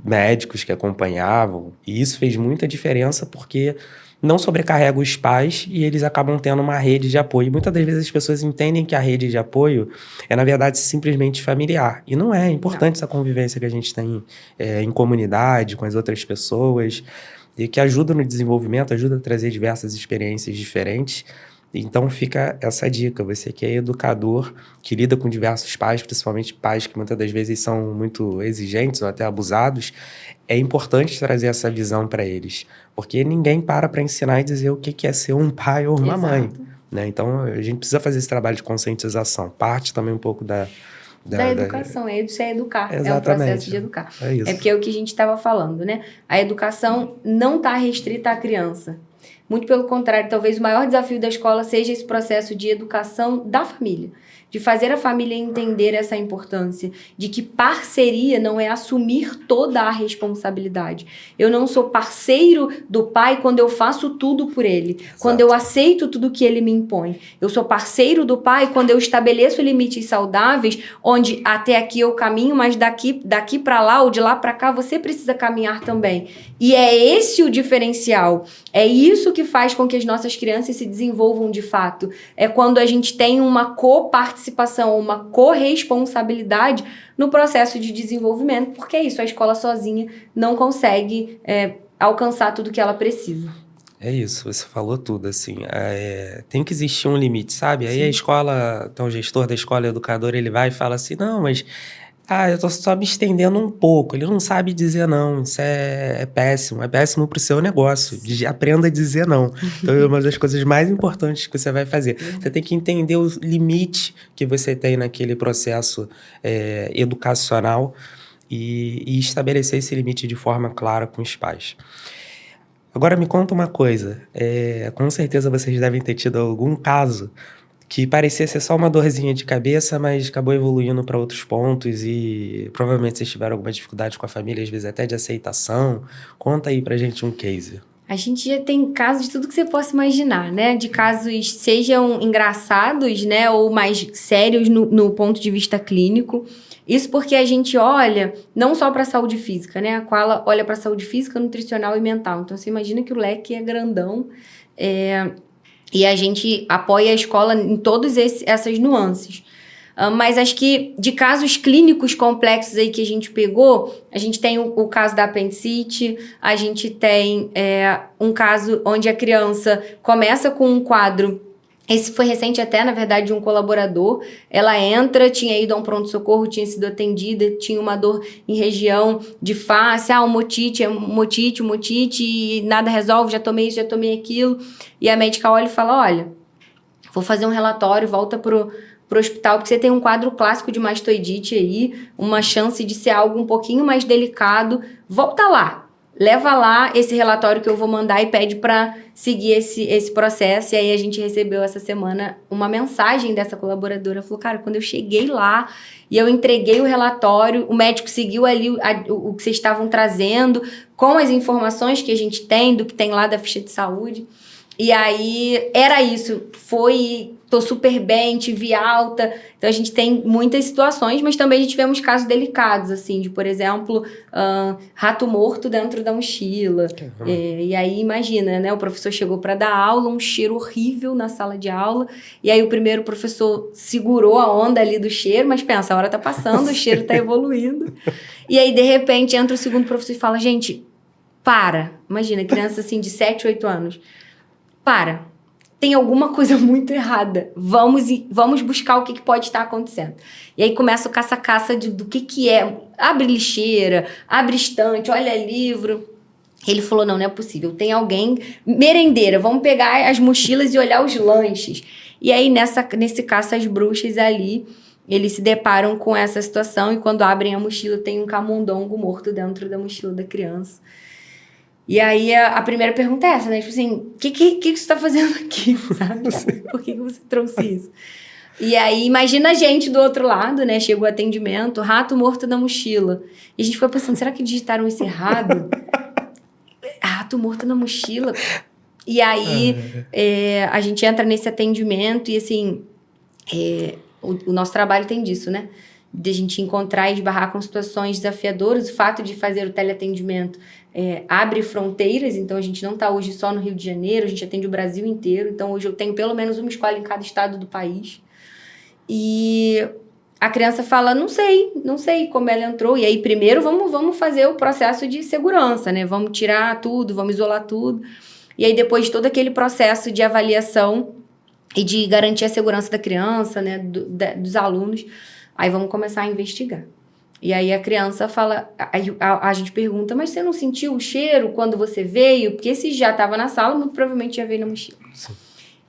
médicos que acompanhavam, e isso fez muita diferença porque não sobrecarrega os pais e eles acabam tendo uma rede de apoio. Muitas das vezes as pessoas entendem que a rede de apoio é, na verdade, simplesmente familiar. E não é. É importante essa convivência que a gente tem em comunidade, com as outras pessoas, e que ajuda no desenvolvimento, ajuda a trazer diversas experiências diferentes. Então fica essa dica, você que é educador, que lida com diversos pais, principalmente pais que muitas das vezes são muito exigentes ou até abusados, é importante trazer essa visão para eles, porque ninguém para ensinar e dizer o que é ser um pai ou uma mãe, né? Então a gente precisa fazer esse trabalho de conscientização, parte também um pouco da educação, isso é educar, Exatamente. É um processo de educar. É isso. É porque é o que a gente estava falando, né? A educação não está restrita à criança. Muito pelo contrário, talvez o maior desafio da escola seja esse processo de educação da família, de fazer a família entender essa importância, de que parceria não é assumir toda a responsabilidade. Eu não sou parceiro do pai quando eu faço tudo por ele, quando eu aceito tudo que ele me impõe. Eu sou parceiro do pai quando eu estabeleço limites saudáveis, onde até aqui eu caminho, mas daqui para lá ou de lá para cá você precisa caminhar também. E é esse o diferencial. É isso que faz com que as nossas crianças se desenvolvam de fato. É quando a gente tem uma coparticipação, uma corresponsabilidade no processo de desenvolvimento, porque é isso, a escola sozinha não consegue alcançar tudo que ela precisa. É isso, você falou tudo, assim, tem que existir um limite, sabe? Aí Sim. a escola, então o gestor da escola, o educador, ele vai e fala assim, não, mas eu tô só me estendendo um pouco, ele não sabe dizer não, isso é péssimo pro seu negócio, aprenda a dizer não. Então é uma das coisas mais importantes que você vai fazer. Você tem que entender o limite que você tem naquele processo educacional e estabelecer esse limite de forma clara com os pais. Agora me conta uma coisa, com certeza vocês devem ter tido algum caso que parecia ser só uma dorzinha de cabeça, mas acabou evoluindo para outros pontos e provavelmente vocês tiveram alguma dificuldade com a família, às vezes até de aceitação. Conta aí pra gente um case. A gente já tem casos de tudo que você possa imaginar, né? De casos sejam engraçados, né? Ou mais sérios no ponto de vista clínico. Isso porque a gente olha não só para a saúde física, né? A Koala olha para a saúde física, nutricional e mental. Então, você imagina que o leque é grandão. E a gente apoia a escola em todas essas nuances. Mas acho que de casos clínicos complexos aí que a gente pegou, a gente tem o caso da apendicite, a gente tem um caso onde a criança começa com um quadro. Esse foi recente até, na verdade, de um colaborador. Ela entra, tinha ido a um pronto-socorro, tinha sido atendida, tinha uma dor em região de face, uma otite, e nada resolve, já tomei isso, já tomei aquilo. E a médica olha e fala, olha, vou fazer um relatório, volta pro hospital, porque você tem um quadro clássico de mastoidite aí, uma chance de ser algo um pouquinho mais delicado, volta lá. Leva lá esse relatório que eu vou mandar e pede para seguir esse processo. E aí a gente recebeu essa semana uma mensagem dessa colaboradora. Falou, cara, quando eu cheguei lá e eu entreguei o relatório, o médico seguiu ali o que vocês estavam trazendo, com as informações que a gente tem, do que tem lá da ficha de saúde. E aí, era isso. Tô super bem, tive alta. Então, a gente tem muitas situações, mas também a gente vemos casos delicados, assim, de, por exemplo, rato morto dentro da mochila. E aí, imagina, né? O professor chegou para dar aula, um cheiro horrível na sala de aula. E aí, o primeiro professor segurou a onda ali do cheiro, mas pensa, a hora tá passando, o cheiro tá evoluindo. E aí, de repente, entra o segundo professor e fala, gente, para. Imagina, criança, assim, de 7, 8 anos. Para, tem alguma coisa muito errada, vamos buscar o que pode estar acontecendo. E aí começa o caça-caça do que é, abre lixeira, abre estante, olha livro. Ele falou, não é possível, tem alguém, merendeira, vamos pegar as mochilas e olhar os lanches. E aí nesse caça às bruxas ali, eles se deparam com essa situação e quando abrem a mochila tem um camundongo morto dentro da mochila da criança. E aí, a primeira pergunta é essa, né? Tipo assim, o que você tá fazendo aqui, sabe? Por que você trouxe isso? E aí, imagina a gente do outro lado, né? Chegou o atendimento, rato morto na mochila. E a gente ficou pensando, será que digitaram isso errado? Rato morto na mochila. E aí, a gente entra nesse atendimento e, assim, o nosso trabalho tem disso, né? De a gente encontrar e esbarrar com situações desafiadoras. O fato de fazer o teleatendimento abre fronteiras, então a gente não está hoje só no Rio de Janeiro, a gente atende o Brasil inteiro, então hoje eu tenho pelo menos uma escola em cada estado do país. E a criança fala, não sei como ela entrou, e aí primeiro vamos fazer o processo de segurança, né? Vamos tirar tudo, vamos isolar tudo, e aí depois de todo aquele processo de avaliação e de garantir a segurança da criança, né, dos alunos, aí vamos começar a investigar. E aí a criança fala, a gente pergunta, mas você não sentiu o cheiro quando você veio? Porque se já estava na sala, muito provavelmente já veio na mochila. Sim.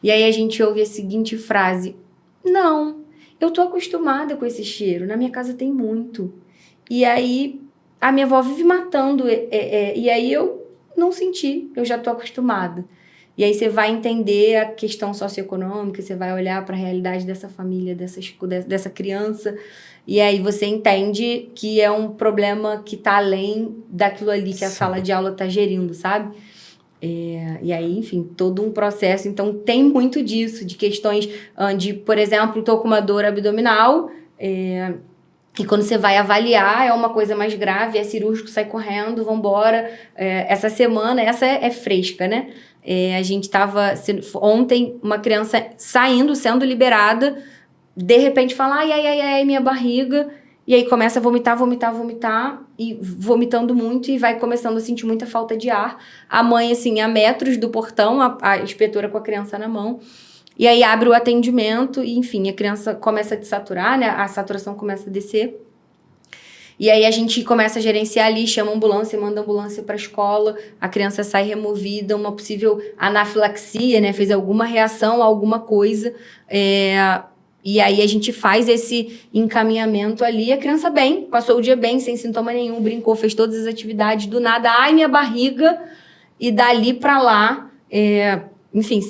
E aí a gente ouve a seguinte frase, não, eu tô acostumada com esse cheiro, na minha casa tem muito. E aí a minha avó vive matando, e aí eu não senti, eu já tô acostumada. E aí você vai entender a questão socioeconômica, você vai olhar para a realidade dessa família, dessa criança, e aí você entende que é um problema que está além daquilo ali que a sala de aula está gerindo, sabe? E aí, enfim, todo um processo. Então, tem muito disso, de questões de, por exemplo, estou com uma dor abdominal, e quando você vai avaliar, é uma coisa mais grave, é cirúrgico, sai correndo, vambora. Essa semana, essa é fresca, né? A gente estava, ontem, uma criança sendo liberada, de repente fala, ai, minha barriga, e aí começa a vomitar, e vomitando muito, e vai começando a sentir muita falta de ar. A mãe, assim, a metros do portão, a inspetora com a criança na mão, e aí abre o atendimento, e enfim, a criança começa a desaturar, né? A saturação começa a descer. E aí a gente começa a gerenciar ali, chama a ambulância, manda a ambulância para a escola, a criança sai removida, uma possível anafilaxia, né? Fez alguma reação a alguma coisa. E aí a gente faz esse encaminhamento ali, a criança bem, passou o dia bem, sem sintoma nenhum, brincou, fez todas as atividades, do nada, ai, minha barriga, e dali para lá, enfim,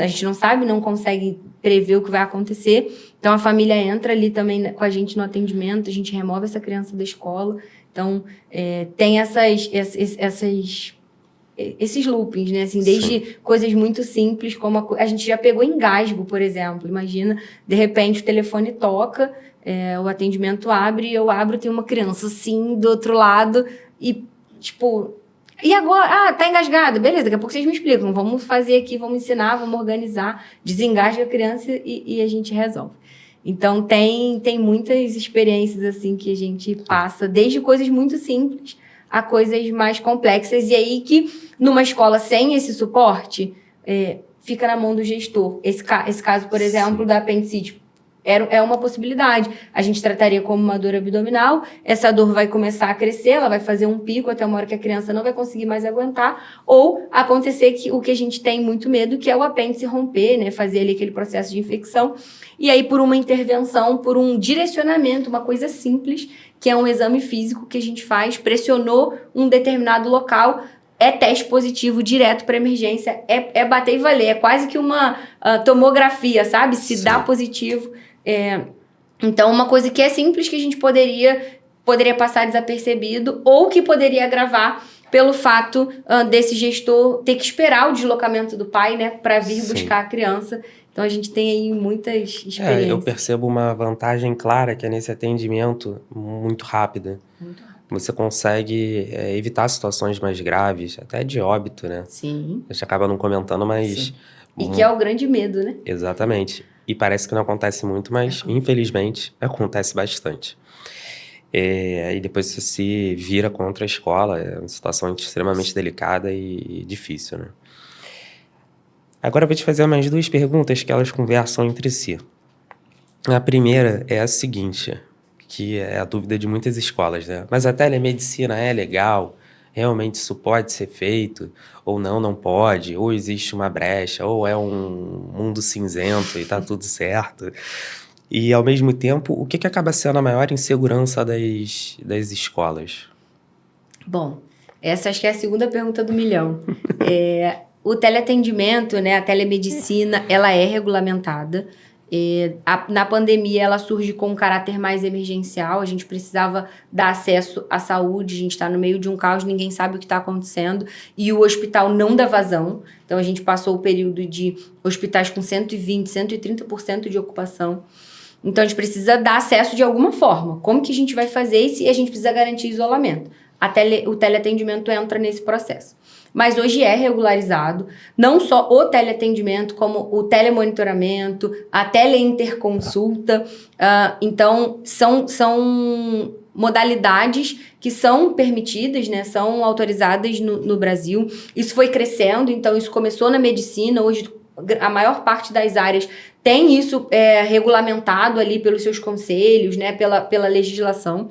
a gente não sabe, não consegue prever o que vai acontecer, então a família entra ali também com a gente no atendimento, a gente remove essa criança da escola, então tem esses loopings, né? Assim, desde Sim. coisas muito simples, como a gente já pegou engasgo, por exemplo. Imagina, de repente o telefone toca, o atendimento abre, eu abro, tem uma criança assim do outro lado e, tipo, E agora? Ah, tá engasgado. Beleza, daqui a pouco vocês me explicam. Vamos fazer aqui, vamos ensinar, vamos organizar. Desengasga a criança e a gente resolve. Então, tem muitas experiências assim que a gente passa, desde coisas muito simples a coisas mais complexas. E aí que, numa escola sem esse suporte, fica na mão do gestor. Esse caso, por exemplo, da apendicite, é uma possibilidade. A gente trataria como uma dor abdominal, essa dor vai começar a crescer, ela vai fazer um pico até uma hora que a criança não vai conseguir mais aguentar, ou acontecer o que a gente tem muito medo, que é o apêndice romper, né? Fazer ali aquele processo de infecção. E aí, por uma intervenção, por um direcionamento, uma coisa simples, que é um exame físico que a gente faz, pressionou um determinado local, é teste positivo direto para emergência, é bater e valer, é quase que uma tomografia, sabe? Se Sim. dá positivo. Então, uma coisa que é simples que a gente poderia passar desapercebido ou que poderia agravar pelo fato desse gestor ter que esperar o deslocamento do pai, né, para vir Sim. buscar a criança. Então, a gente tem aí muitas experiências. Eu percebo uma vantagem clara que é nesse atendimento muito rápido. Muito rápido. Você consegue evitar situações mais graves, até de óbito, né? Sim. A gente acaba não comentando, mas... Sim. E que é o grande medo, né? Exatamente. E parece que não acontece muito, mas infelizmente acontece bastante. E depois você se vira contra a escola, é uma situação extremamente delicada e difícil, né? Agora eu vou te fazer mais 2 perguntas que elas conversam entre si. A primeira é a seguinte, que é a dúvida de muitas escolas, né? Mas a telemedicina é legal? Realmente isso pode ser feito? Ou não pode? Ou existe uma brecha? Ou é um mundo cinzento e tá tudo certo? E, ao mesmo tempo, o que acaba sendo a maior insegurança das escolas? Bom, essa acho que é a segunda pergunta do milhão. O teleatendimento, né, a telemedicina, ela é regulamentada. Na pandemia, ela surge com um caráter mais emergencial. A gente precisava dar acesso à saúde. A gente está no meio de um caos, ninguém sabe o que está acontecendo. E o hospital não dá vazão. Então, a gente passou o período de hospitais com 120%, 130% de ocupação. Então, a gente precisa dar acesso de alguma forma. Como que a gente vai fazer isso? E a gente precisa garantir isolamento. O teleatendimento entra nesse processo. Mas hoje é regularizado, não só o teleatendimento, como o telemonitoramento, a teleinterconsulta. Então, são modalidades que são permitidas, né, são autorizadas no Brasil. Isso foi crescendo, então isso começou na medicina, hoje a maior parte das áreas tem isso regulamentado ali pelos seus conselhos, né, pela legislação.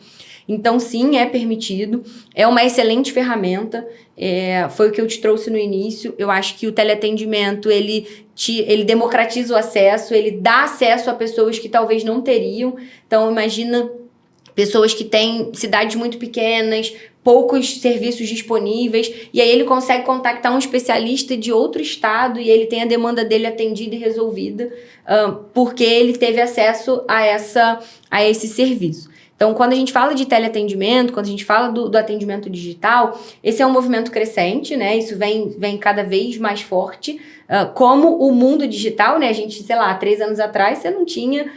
Então, sim, é permitido. É uma excelente ferramenta. Foi o que eu te trouxe no início. Eu acho que o teleatendimento, ele democratiza o acesso, ele dá acesso a pessoas que talvez não teriam. Então, imagina pessoas que têm cidades muito pequenas, poucos serviços disponíveis, e aí ele consegue contactar um especialista de outro estado e ele tem a demanda dele atendida e resolvida, porque ele teve acesso a esse serviço. Então, quando a gente fala de teleatendimento, quando a gente fala do atendimento digital, esse é um movimento crescente, né? Isso vem cada vez mais forte. Como o mundo digital, né? A gente, 3 anos atrás, você não tinha...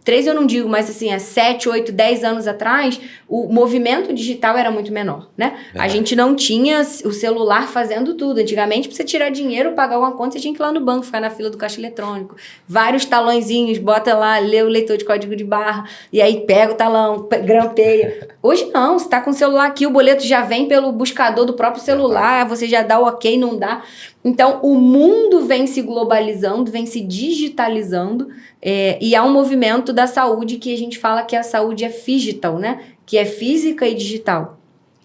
3 eu não digo, mas assim, 7, 8, 10 anos atrás, o movimento digital era muito menor, né? A gente não tinha o celular fazendo tudo. Antigamente, pra você tirar dinheiro, pagar uma conta, você tinha que ir lá no banco, ficar na fila do caixa eletrônico. Vários talõezinhos, bota lá, lê o leitor de código de barra, e aí pega o talão, grampeia. Hoje não, você tá com o celular aqui, o boleto já vem pelo buscador do próprio celular, você já dá o ok, não dá. Então, o mundo vem se globalizando, vem se digitalizando, e há um movimento da saúde que a gente fala que a saúde é phygital, né? Que é física e digital.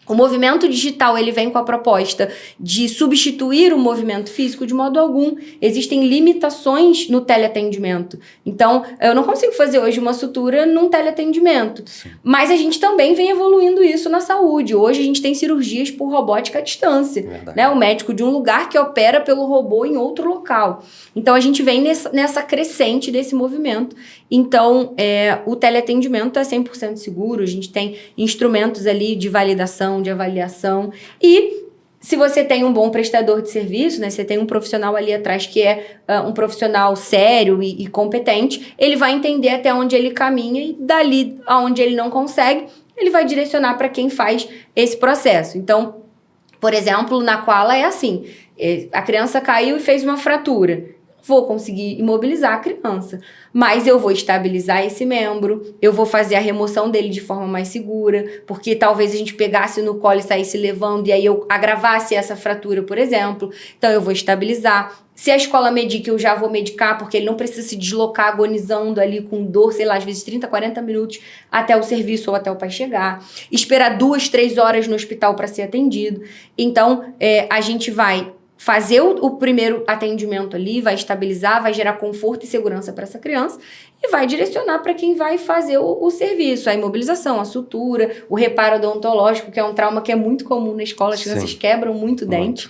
O movimento digital, ele vem com a proposta de substituir o movimento físico de modo algum. Existem limitações no teleatendimento. Então, eu não consigo fazer hoje uma sutura num teleatendimento. Sim. Mas a gente também vem evoluindo isso na saúde. Hoje a gente tem cirurgias por robótica à distância. Né? O médico de um lugar que opera pelo robô em outro local. Então, a gente vem nessa crescente desse movimento. Então, o teleatendimento é 100% seguro. A gente tem instrumentos ali de validação, de avaliação, e se você tem um bom prestador de serviço, né, você tem um profissional ali atrás que é um profissional sério e competente, ele vai entender até onde ele caminha e dali aonde ele não consegue, ele vai direcionar para quem faz esse processo. Então, Por exemplo, na qual é assim, a criança caiu e fez uma fratura. Vou conseguir imobilizar a criança, mas eu vou estabilizar esse membro, eu vou fazer a remoção dele de forma mais segura, porque talvez a gente pegasse no colo e saísse levando e aí eu agravasse essa fratura, por exemplo. Então eu vou estabilizar. Se a escola medica, eu já vou medicar, porque ele não precisa se deslocar agonizando ali com dor, sei lá, às vezes 30, 40 minutos até o serviço ou até o pai chegar. Esperar 2, 3 horas no hospital para ser atendido. Então, a gente vai fazer o primeiro atendimento ali, vai estabilizar, vai gerar conforto e segurança para essa criança e vai direcionar para quem vai fazer o serviço, a imobilização, a sutura, o reparo odontológico, que é um trauma que é muito comum na escola, as crianças quebram muito dente.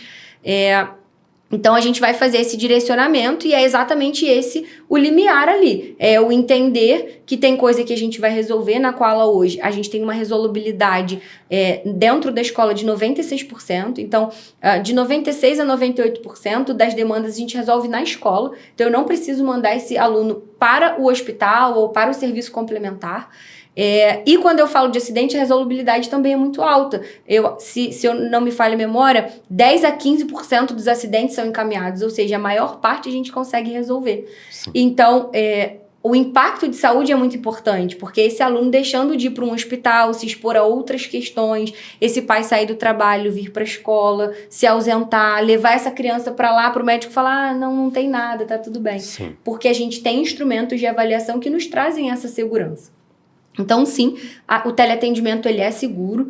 Então, a gente vai fazer esse direcionamento e é exatamente esse o limiar ali. É o entender que tem coisa que a gente vai resolver, na qual hoje a gente tem uma resolubilidade dentro da escola de 96%. Então, de 96% a 98% das demandas a gente resolve na escola. Então, eu não preciso mandar esse aluno para o hospital ou para o serviço complementar. E quando eu falo de acidente, a resolubilidade também é muito alta. Se eu não me falha a memória, 10 a 15% dos acidentes são encaminhados, ou seja, a maior parte a gente consegue resolver. Sim. Então, o impacto de saúde é muito importante, porque esse aluno deixando de ir para um hospital, se expor a outras questões, esse pai sair do trabalho, vir para a escola, se ausentar, levar essa criança para lá, para o médico falar, não tem nada, tá tudo bem. Sim. Porque a gente tem instrumentos de avaliação que nos trazem essa segurança. Então, sim, o teleatendimento ele é seguro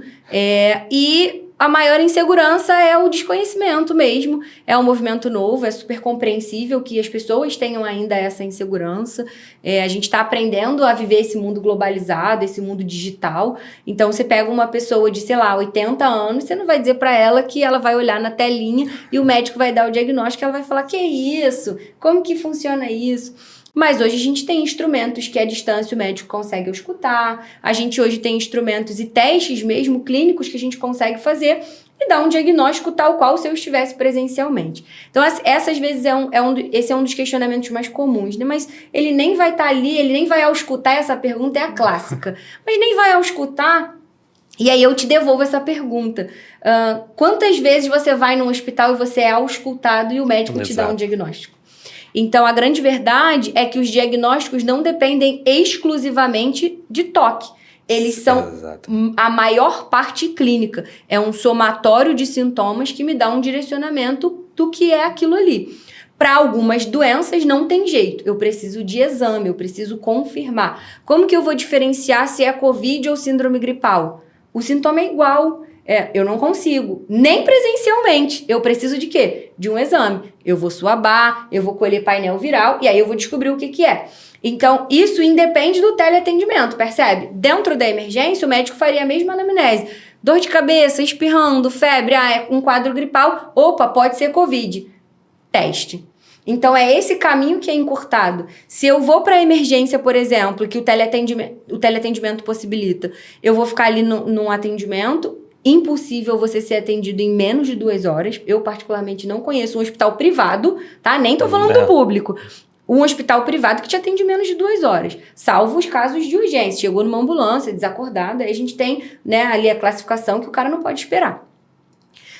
e a maior insegurança é o desconhecimento mesmo, é um movimento novo, é super compreensível que as pessoas tenham ainda essa insegurança, a gente está aprendendo a viver esse mundo globalizado, esse mundo digital, então você pega uma pessoa de, sei lá, 80 anos, você não vai dizer para ela que ela vai olhar na telinha e o médico vai dar o diagnóstico, ela vai falar, que é isso? Como que funciona isso? Mas hoje a gente tem instrumentos que à distância o médico consegue escutar, a gente hoje tem instrumentos e testes mesmo clínicos que a gente consegue fazer e dar um diagnóstico tal qual se eu estivesse presencialmente. Então, essa às vezes esse é um dos questionamentos mais comuns, né? Mas ele nem vai estar ali, ele nem vai auscultar, essa pergunta é a clássica, mas nem vai auscultar. E aí eu te devolvo essa pergunta. Quantas vezes você vai num hospital e você é auscultado e o médico te dá um diagnóstico? Então, a grande verdade é que os diagnósticos não dependem exclusivamente de toque. Eles são a maior parte clínica. É um somatório de sintomas que me dá um direcionamento do que é aquilo ali. Para algumas doenças não tem jeito. Eu preciso de exame, eu preciso confirmar. Como que eu vou diferenciar se é COVID ou síndrome gripal? O sintoma é igual. Eu não consigo, nem presencialmente. Eu preciso de quê? De um exame. Eu vou suabar, eu vou colher painel viral e aí eu vou descobrir o que é. Então, isso independe do teleatendimento, percebe? Dentro da emergência, o médico faria a mesma anamnese. Dor de cabeça, espirrando, febre, é um quadro gripal. Opa, pode ser COVID. Teste. Então, é esse caminho que é encurtado. Se eu vou para a emergência, por exemplo, que o teleatendimento possibilita, eu vou ficar ali num atendimento, impossível você ser atendido em menos de 2 horas. Eu, particularmente, não conheço um hospital privado, tá? Nem tô falando do público. Um hospital privado que te atende em menos de 2 horas. Salvo os casos de urgência. Chegou numa ambulância, desacordada, aí a gente tem, né, ali a classificação que o cara não pode esperar.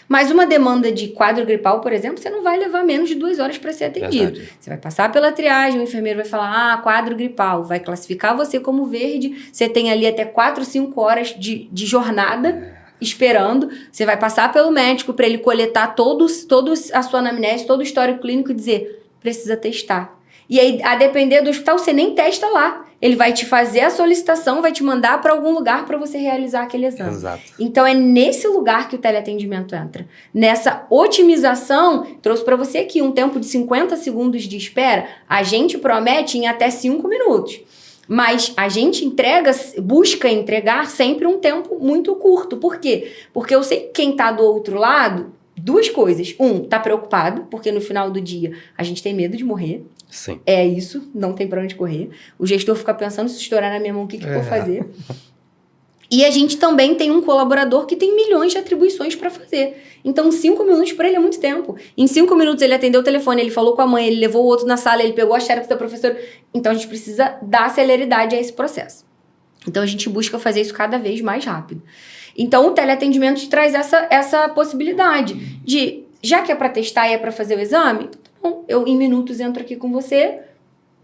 Mas uma demanda de quadro gripal, por exemplo, você não vai levar menos de 2 horas para ser atendido. Verdade. Você vai passar pela triagem, o enfermeiro vai falar, quadro gripal, vai classificar você como verde, você tem ali até 4, 5 horas de jornada esperando, você vai passar pelo médico para ele coletar todos a sua anamnese, todo o histórico clínico e dizer, precisa testar. E aí, a depender do hospital, você nem testa lá. Ele vai te fazer a solicitação, vai te mandar para algum lugar para você realizar aquele exame. Exato. Então, é nesse lugar que o teleatendimento entra. Nessa otimização, trouxe para você aqui um tempo de 50 segundos de espera, a gente promete em até 5 minutos. Mas a gente busca entregar sempre um tempo muito curto. Por quê? Porque eu sei que quem está do outro lado, 2 coisas. Tá preocupado, porque no final do dia a gente tem medo de morrer. Sim. É isso, não tem pra onde correr. O gestor fica pensando, se estourar na minha mão, o que eu vou fazer? E a gente também tem um colaborador que tem milhões de atribuições para fazer. Então, 5 minutos para ele é muito tempo. Em 5 minutos ele atendeu o telefone, ele falou com a mãe, ele levou o outro na sala, ele pegou a xerox da professora. Então, a gente precisa dar celeridade a esse processo. Então, a gente busca fazer isso cada vez mais rápido. Então, o teleatendimento te traz essa possibilidade de, já que é para testar e é para fazer o exame, então, eu em minutos entro aqui com você,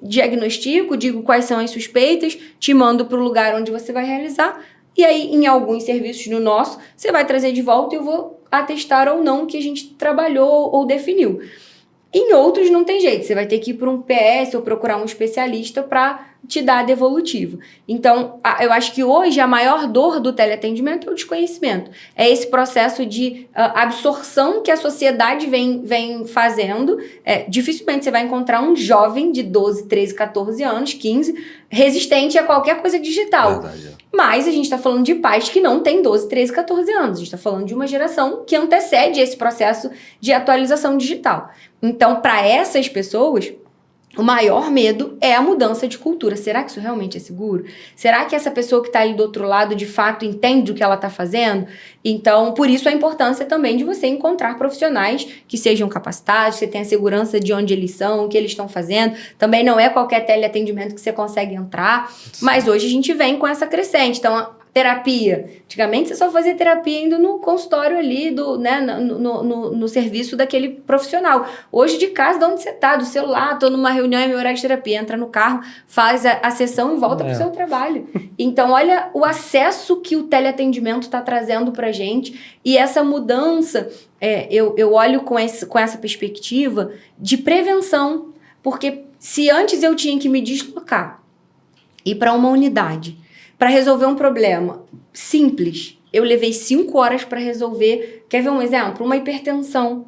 diagnostico, digo quais são as suspeitas, te mando para o lugar onde você vai realizar, e aí, em alguns serviços no nosso, você vai trazer de volta e eu vou atestar ou não que a gente trabalhou ou definiu. Em outros não tem jeito, você vai ter que ir para um PS ou procurar um especialista para te dar a devolutiva. Então, eu acho que hoje a maior dor do teleatendimento é o desconhecimento. É esse processo de absorção que a sociedade vem fazendo. Dificilmente você vai encontrar um jovem de 12, 13, 14 anos, 15, resistente a qualquer coisa digital. Verdade. Mas a gente está falando de pais que não têm 12, 13, 14 anos. A gente está falando de uma geração que antecede esse processo de atualização digital. Então, para essas pessoas, o maior medo é a mudança de cultura. Será que isso realmente é seguro? Será que essa pessoa que está ali do outro lado, de fato, entende o que ela está fazendo? Então, por isso a importância também de você encontrar profissionais que sejam capacitados, que você tenha segurança de onde eles são, o que eles estão fazendo. Também não é qualquer teleatendimento que você consegue entrar, mas hoje a gente vem com essa crescente. Então, terapia. Antigamente você só fazia terapia indo no consultório ali, no serviço daquele profissional. Hoje, de casa, de onde você está, do celular, estou numa reunião, é meu horário de terapia, entra no carro, faz a sessão e volta para o seu trabalho. Então, olha o acesso que o teleatendimento está trazendo para a gente e essa mudança, eu olho com essa perspectiva de prevenção, porque se antes eu tinha que me deslocar, ir para uma unidade, para resolver um problema simples, eu levei 5 horas para resolver. Quer ver um exemplo? Uma hipertensão,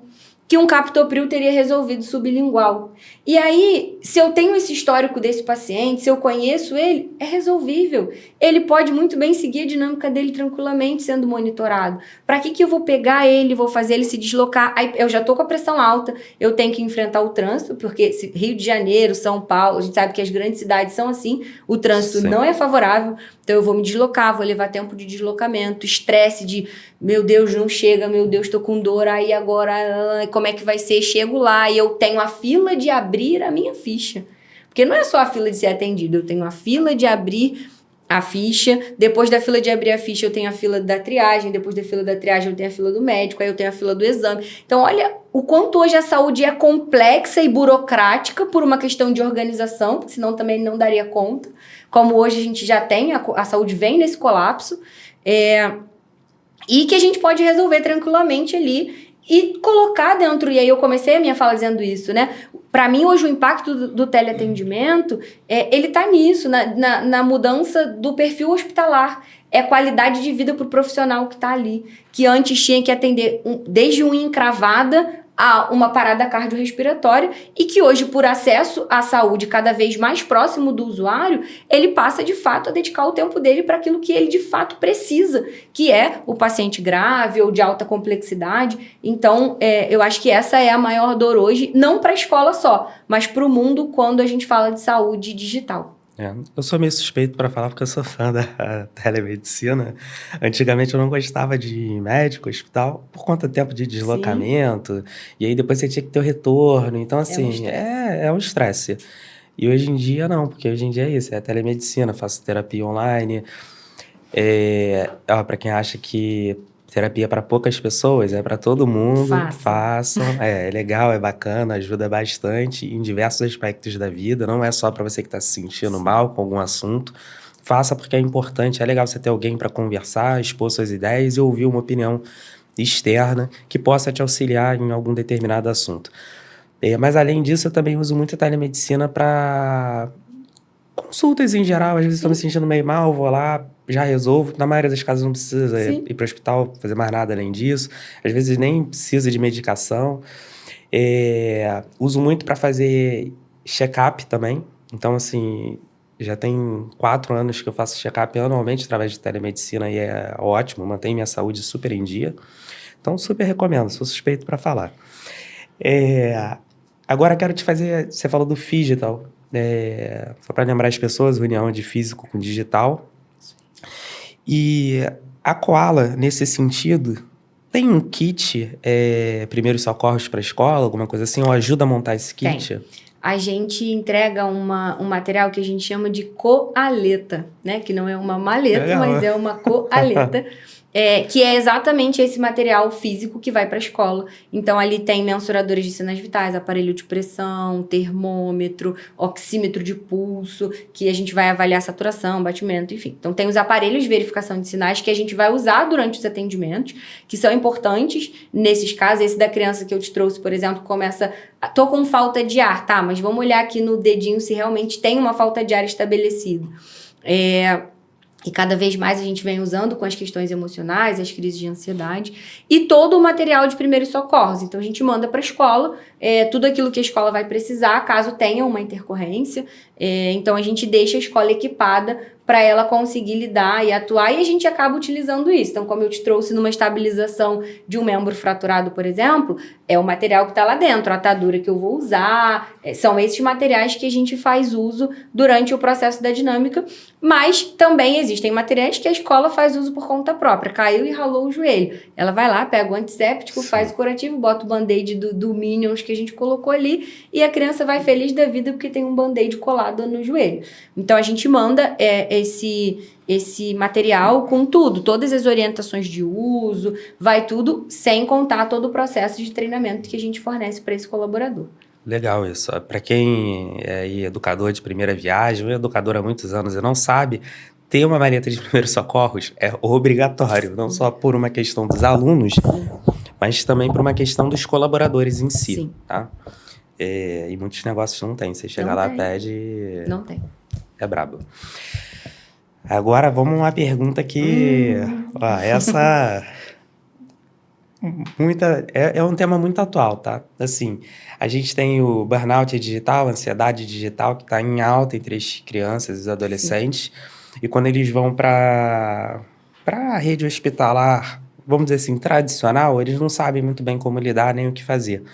que um captopril teria resolvido sublingual. E aí, se eu tenho esse histórico desse paciente, se eu conheço ele, é resolvível. Ele pode muito bem seguir a dinâmica dele tranquilamente sendo monitorado. Para que eu vou pegar ele, vou fazer ele se deslocar? Aí eu já estou com a pressão alta, eu tenho que enfrentar o trânsito, porque Rio de Janeiro, São Paulo, a gente sabe que as grandes cidades são assim, o trânsito não é favorável, então eu vou me deslocar, vou levar tempo de deslocamento, estresse de, meu Deus, não chega, meu Deus, estou com dor, aí agora, como é que vai ser? Chego lá e eu tenho a fila de abrir a minha ficha. Porque não é só a fila de ser atendido, eu tenho a fila de abrir a ficha, depois da fila de abrir a ficha eu tenho a fila da triagem, depois da fila da triagem eu tenho a fila do médico, aí eu tenho a fila do exame. Então, olha o quanto hoje a saúde é complexa e burocrática por uma questão de organização, porque senão também não daria conta. Como hoje a gente já tem, a saúde vem nesse colapso, e que a gente pode resolver tranquilamente ali e colocar dentro, e aí eu comecei a minha fala dizendo isso, né? Para mim, hoje, o impacto do teleatendimento, ele tá nisso, na mudança do perfil hospitalar. É a qualidade de vida para o profissional que está ali, que antes tinha que atender desde uma encravada a uma parada cardiorrespiratória e que hoje, por acesso à saúde cada vez mais próximo do usuário, ele passa, de fato, a dedicar o tempo dele para aquilo que ele, de fato, precisa, que é o paciente grave ou de alta complexidade. Então, eu acho que essa é a maior dor hoje, não para a escola só, mas para o mundo quando a gente fala de saúde digital. Eu sou meio suspeito para falar porque eu sou fã da telemedicina. Antigamente eu não gostava de médico, hospital, por conta do tempo de deslocamento. E aí depois você tinha que ter o retorno. Então, assim, é um estresse. E hoje em dia não, porque hoje em dia é isso, é a telemedicina, faço terapia online. Para quem acha que terapia é para poucas pessoas, é para todo mundo, façam. É legal, é bacana, ajuda bastante em diversos aspectos da vida, não é só para você que está se sentindo mal com algum assunto. Faça porque é importante, é legal você ter alguém para conversar, expor suas ideias e ouvir uma opinião externa que possa te auxiliar em algum determinado assunto. Mas além disso, eu também uso muito a telemedicina para consultas em geral. Às vezes estou me sentindo meio mal, vou lá, já resolvo. Na maioria das casos não precisa ir para o hospital, fazer mais nada além disso. Às vezes nem precisa de medicação. Uso muito para fazer check-up também. Então, assim, já tem 4 anos que eu faço check-up anualmente através de telemedicina e é ótimo, mantém minha saúde super em dia. Então, super recomendo, sou suspeito para falar. Agora quero te fazer, você falou do Phygital, só para lembrar as pessoas, união de físico com digital. E a Koala, nesse sentido, tem um kit, primeiros socorros para a escola, alguma coisa assim, ou ajuda a montar esse kit? Tem. a gente entrega um material que a gente chama de coaleta, né? Que não é uma maleta, Legal. mas é uma coaleta. Que é exatamente esse material físico que vai para a escola. Então, ali tem mensuradores de sinais vitais, aparelho de pressão, termômetro, oxímetro de pulso, que a gente vai avaliar saturação, batimento, enfim. Então, tem os aparelhos de verificação de sinais que a gente vai usar durante os atendimentos, que são importantes nesses casos. Esse da criança que eu te trouxe, por exemplo, começa... Tô com falta de ar, tá? Mas vamos olhar aqui no dedinho se realmente tem uma falta de ar estabelecida. E cada vez mais a gente vem usando com as questões emocionais, as crises de ansiedade e todo o material de primeiros socorros. Então, a gente manda para a escola tudo aquilo que a escola vai precisar, caso tenha uma intercorrência. Então, a gente deixa a escola equipada para ela conseguir lidar e atuar, e a gente acaba utilizando isso. Então, como eu te trouxe numa estabilização de um membro fraturado, por exemplo, é o material que está lá dentro, a atadura que eu vou usar, são esses materiais que a gente faz uso durante o processo da dinâmica, mas também existem materiais que a escola faz uso por conta própria. Caiu e ralou o joelho. Ela vai lá, pega o antisséptico, faz o curativo, bota o band-aid do Minions que a gente colocou ali, e a criança vai feliz da vida porque tem um band-aid colado no joelho. Então, a gente manda esse material com tudo, todas as orientações de uso, vai tudo, sem contar todo o processo de treinamento que a gente fornece para esse colaborador. Legal isso. Para quem é educador de primeira viagem, ou educador há muitos anos e não sabe, ter uma maleta de primeiros socorros é obrigatório, não só por uma questão dos alunos, mas também por uma questão dos colaboradores em si. Sim. Tá? E muitos negócios não tem. Você chega Não lá, tem. pede... Não tem. É brabo. Agora vamos a uma pergunta que... Ó, essa... É um tema muito atual, tá? Assim, a gente tem o burnout digital, a ansiedade digital, que está em alta entre as crianças e os adolescentes. Sim. E quando eles vão para a rede hospitalar, vamos dizer assim, tradicional, eles não sabem muito bem como lidar nem o que fazer.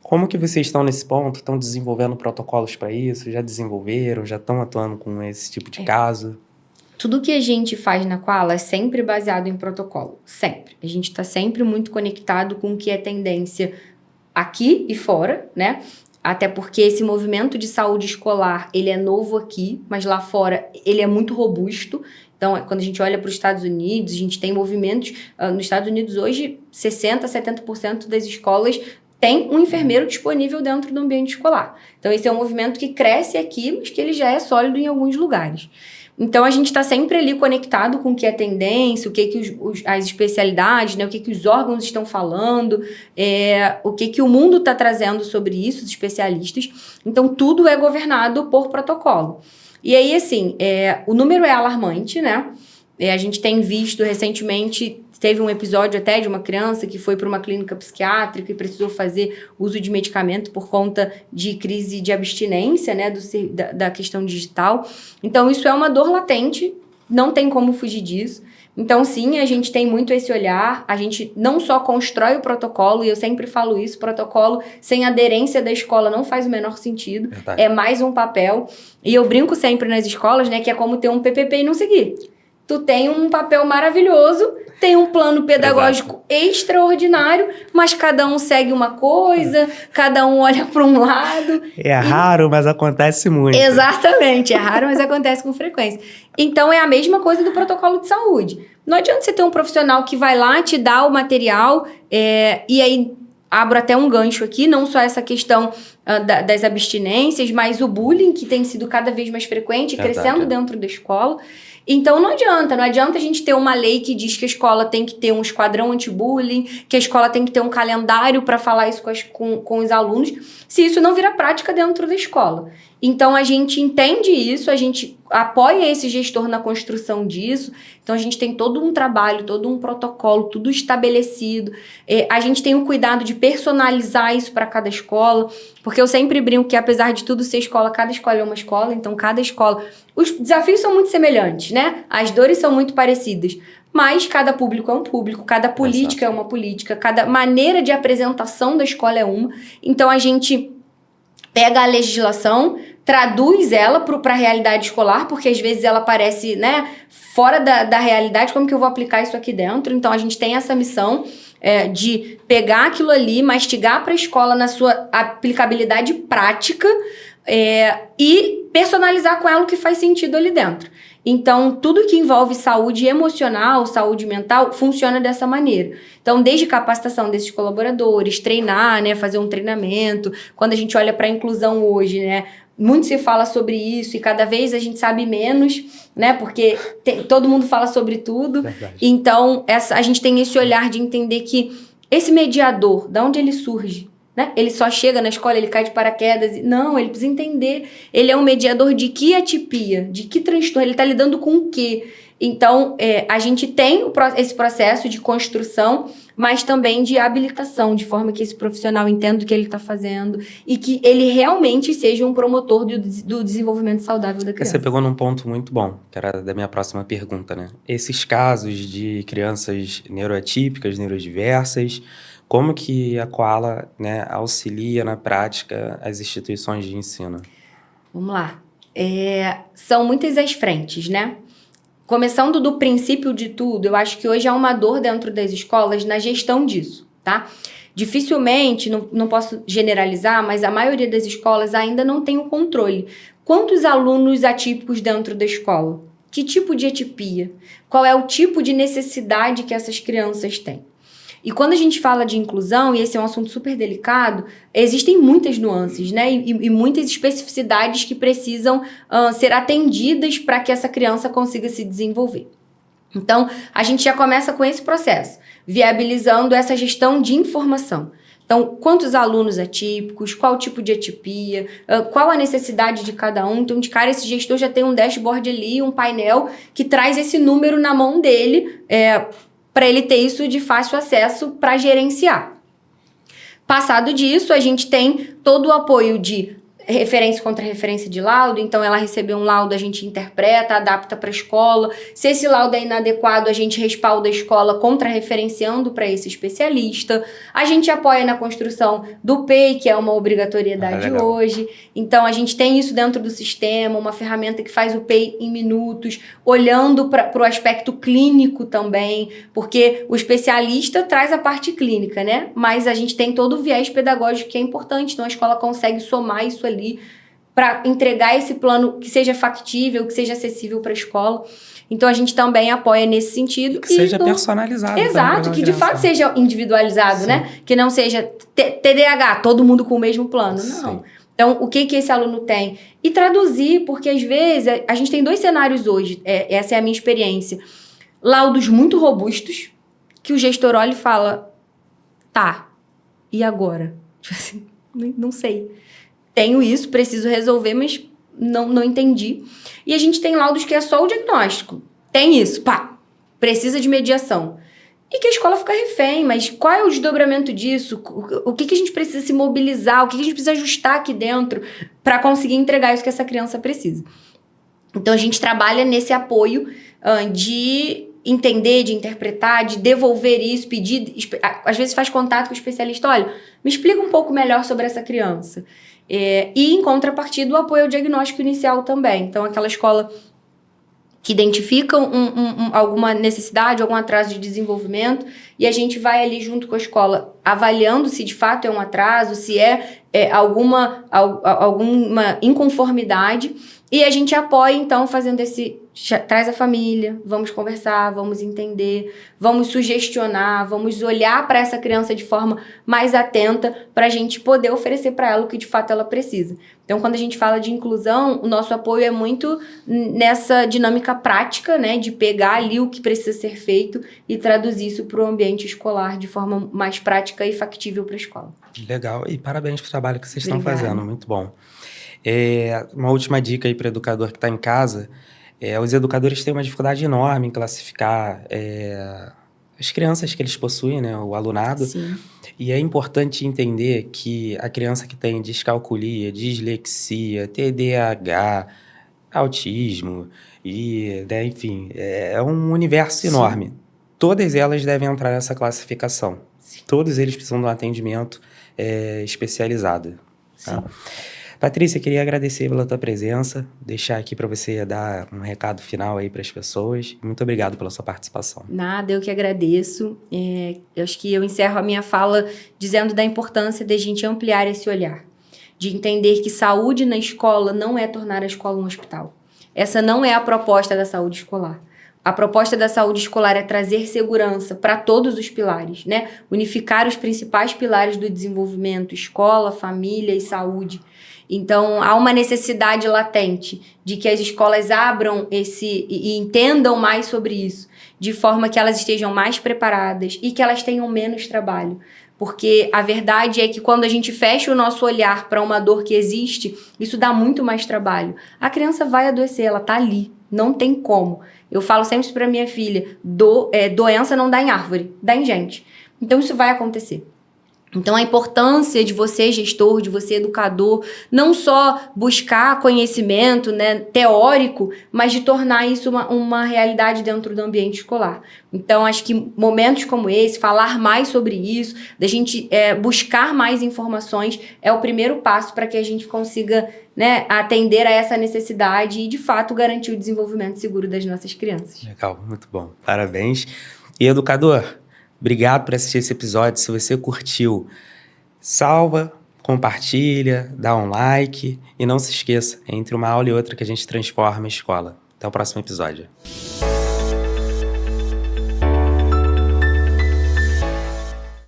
Como que vocês estão nesse ponto? Estão desenvolvendo protocolos para isso? Já desenvolveram? Já estão atuando com esse tipo de caso? Tudo que a gente faz na Koala é sempre baseado em protocolo. Sempre. A gente está sempre muito conectado com o que é tendência aqui e fora, né? Até porque esse movimento de saúde escolar, ele é novo aqui, mas lá fora ele é muito robusto. Então, quando a gente olha para os Estados Unidos, a gente tem movimentos... nos Estados Unidos, hoje, 60%, 70% das escolas tem um enfermeiro disponível dentro do ambiente escolar. Então, esse é um movimento que cresce aqui, mas que ele já é sólido em alguns lugares. Então, a gente está sempre ali conectado com o que é tendência, o que as especialidades, né, o que os órgãos estão falando, o que o mundo está trazendo sobre isso, os especialistas. Então, tudo é governado por protocolo. E aí, assim, o número é alarmante, né? A gente tem visto recentemente... Teve um episódio até de uma criança que foi para uma clínica psiquiátrica e precisou fazer uso de medicamento por conta de crise de abstinência, né, da questão digital. Então, isso é uma dor latente, não tem como fugir disso. Então, sim, a gente tem muito esse olhar, a gente não só constrói o protocolo, e eu sempre falo isso, protocolo sem aderência da escola não faz o menor sentido, verdade. É mais um papel. E eu brinco sempre nas escolas, né, que é como ter um PPP e não seguir. Tu tem um papel maravilhoso, tem um plano pedagógico extraordinário, mas cada um segue uma coisa, cada um olha para um lado. Raro, mas acontece muito. Exatamente, é raro, mas acontece com frequência. Então, é a mesma coisa do protocolo de saúde. Não adianta você ter um profissional que vai lá, te dá o material, e aí abro até um gancho aqui, não só essa questão das abstinências, mas o bullying, que tem sido cada vez mais frequente, crescendo dentro da escola. Então, não adianta a gente ter uma lei que diz que a escola tem que ter um esquadrão anti-bullying, que a escola tem que ter um calendário para falar isso com os alunos, se isso não virar prática dentro da escola. Então, a gente entende isso, a gente apoia esse gestor na construção disso. Então, a gente tem todo um trabalho, todo um protocolo, tudo estabelecido. A gente tem o cuidado de personalizar isso para cada escola, porque eu sempre brinco que, apesar de tudo ser escola, cada escola é uma escola, então cada escola... Os desafios são muito semelhantes, né? As dores são muito parecidas, mas cada público é um público, cada política é uma política, cada maneira de apresentação da escola é uma. Então, a gente pega a legislação, traduz ela para a realidade escolar, porque às vezes ela parece, né, fora da realidade, como que eu vou aplicar isso aqui dentro? Então, a gente tem essa missão de pegar aquilo ali, mastigar para a escola na sua aplicabilidade prática e personalizar com ela o que faz sentido ali dentro. Então, tudo que envolve saúde emocional, saúde mental, funciona dessa maneira. Então, desde capacitação desses colaboradores, treinar, né, fazer um treinamento. Quando a gente olha para a inclusão hoje, né, muito se fala sobre isso e cada vez a gente sabe menos, né, porque todo mundo fala sobre tudo. Verdade. Então, a gente tem esse olhar de entender que esse mediador, de onde ele surge? Né? Ele só chega na escola, ele cai de paraquedas. Não, ele precisa entender. Ele é um mediador de que atipia, de que transtorno, ele está lidando com o quê? Então, a gente tem esse processo de construção, mas também de habilitação, de forma que esse profissional entenda o que ele está fazendo e que ele realmente seja um promotor do desenvolvimento saudável da criança. Você pegou num ponto muito bom, que era da minha próxima pergunta, né? Esses casos de crianças neuroatípicas, neurodiversas, como que a Koala, né, auxilia na prática as instituições de ensino? Vamos lá. São muitas as frentes, né? Começando do princípio de tudo, eu acho que hoje há uma dor dentro das escolas na gestão disso, tá? Dificilmente, não posso generalizar, mas a maioria das escolas ainda não tem o controle. Quantos alunos atípicos dentro da escola? Que tipo de atipia? Qual é o tipo de necessidade que essas crianças têm? E quando a gente fala de inclusão, e esse é um assunto super delicado, existem muitas nuances, né? E muitas especificidades que precisam ser atendidas para que essa criança consiga se desenvolver. Então, a gente já começa com esse processo, viabilizando essa gestão de informação. Então, quantos alunos atípicos, qual tipo de atipia, qual a necessidade de cada um. Então, de cara, esse gestor já tem um dashboard ali, um painel que traz esse número na mão dele, para ele ter isso de fácil acesso para gerenciar. Passado disso, a gente tem todo o apoio de referência contra referência de laudo. Então, ela recebeu um laudo, a gente interpreta, adapta para a escola. Se esse laudo é inadequado, a gente respalda a escola contra-referenciando para esse especialista. A gente apoia na construção do PEI, que é uma obrigatoriedade hoje. Então, a gente tem isso dentro do sistema, uma ferramenta que faz o PEI em minutos, olhando para o aspecto clínico também, porque o especialista traz a parte clínica, né? Mas a gente tem todo o viés pedagógico que é importante, então a escola consegue somar isso ali para entregar esse plano que seja factível, que seja acessível para a escola. Então, a gente também apoia nesse sentido. Que seja personalizado. Exato, que de fato seja individualizado, sim, né? Que não seja TDAH, todo mundo com o mesmo plano. Não. Sim. Então, o que esse aluno tem? E traduzir, porque às vezes a gente tem 2 cenários hoje, essa é a minha experiência. Laudos muito robustos, que o gestor olha e fala, tá, e agora? Tipo assim, não sei. Tenho isso, preciso resolver, mas não entendi. E a gente tem laudos que é só o diagnóstico. Tem isso, pá, precisa de mediação. E que a escola fica refém, mas qual é o desdobramento disso? O que a gente precisa se mobilizar? O que a gente precisa ajustar aqui dentro para conseguir entregar isso que essa criança precisa? Então, a gente trabalha nesse apoio de entender, de interpretar, de devolver isso, pedir... Às vezes faz contato com o especialista, olha, me explica um pouco melhor sobre essa criança. E, em contrapartida, o apoio ao diagnóstico inicial também. Então, aquela escola que identifica alguma necessidade, algum atraso de desenvolvimento, e a gente vai ali junto com a escola avaliando se de fato é um atraso, se alguma inconformidade, e a gente apoia, então, fazendo traz a família, vamos conversar, vamos entender, vamos sugestionar, vamos olhar para essa criança de forma mais atenta para a gente poder oferecer para ela o que de fato ela precisa. Então, quando a gente fala de inclusão, o nosso apoio é muito nessa dinâmica prática, né, de pegar ali o que precisa ser feito e traduzir isso para o ambiente escolar de forma mais prática e factível para a escola. Legal, e parabéns pelo trabalho que vocês estão fazendo, muito bom. Uma última dica aí para o educador que está em casa, os educadores têm uma dificuldade enorme em classificar as crianças que eles possuem, né, o alunado. Sim. E é importante entender que a criança que tem descalculia, dislexia, TDAH, autismo, né, enfim, é um universo, sim, enorme. Todas elas devem entrar nessa classificação. Sim. Todos eles precisam de um atendimento especializado. Tá? Patrícia, queria agradecer pela tua presença, deixar aqui para você dar um recado final aí para as pessoas. Muito obrigado pela sua participação. Nada, eu que agradeço. Eu acho que eu encerro a minha fala dizendo da importância da gente ampliar esse olhar, de entender que saúde na escola não é tornar a escola um hospital. Essa não é a proposta da saúde escolar. A proposta da saúde escolar é trazer segurança para todos os pilares, né? Unificar os principais pilares do desenvolvimento, escola, família e saúde. Então, há uma necessidade latente de que as escolas abram e entendam mais sobre isso, de forma que elas estejam mais preparadas e que elas tenham menos trabalho. Porque a verdade é que quando a gente fecha o nosso olhar para uma dor que existe, isso dá muito mais trabalho. A criança vai adoecer, ela tá ali, não tem como. Eu falo sempre para minha filha, doença não dá em árvore, dá em gente. Então isso vai acontecer. Então, a importância de você, gestor, de você, educador, não só buscar conhecimento, né, teórico, mas de tornar isso uma realidade dentro do ambiente escolar. Então, acho que momentos como esse, falar mais sobre isso, da gente buscar mais informações, é o primeiro passo para que a gente consiga, né, atender a essa necessidade e, de fato, garantir o desenvolvimento seguro das nossas crianças. Legal, muito bom. Parabéns. E, educador, obrigado por assistir esse episódio. Se você curtiu, salva, compartilha, dá um like e não se esqueça, entre uma aula e outra que a gente transforma a escola. Até o próximo episódio.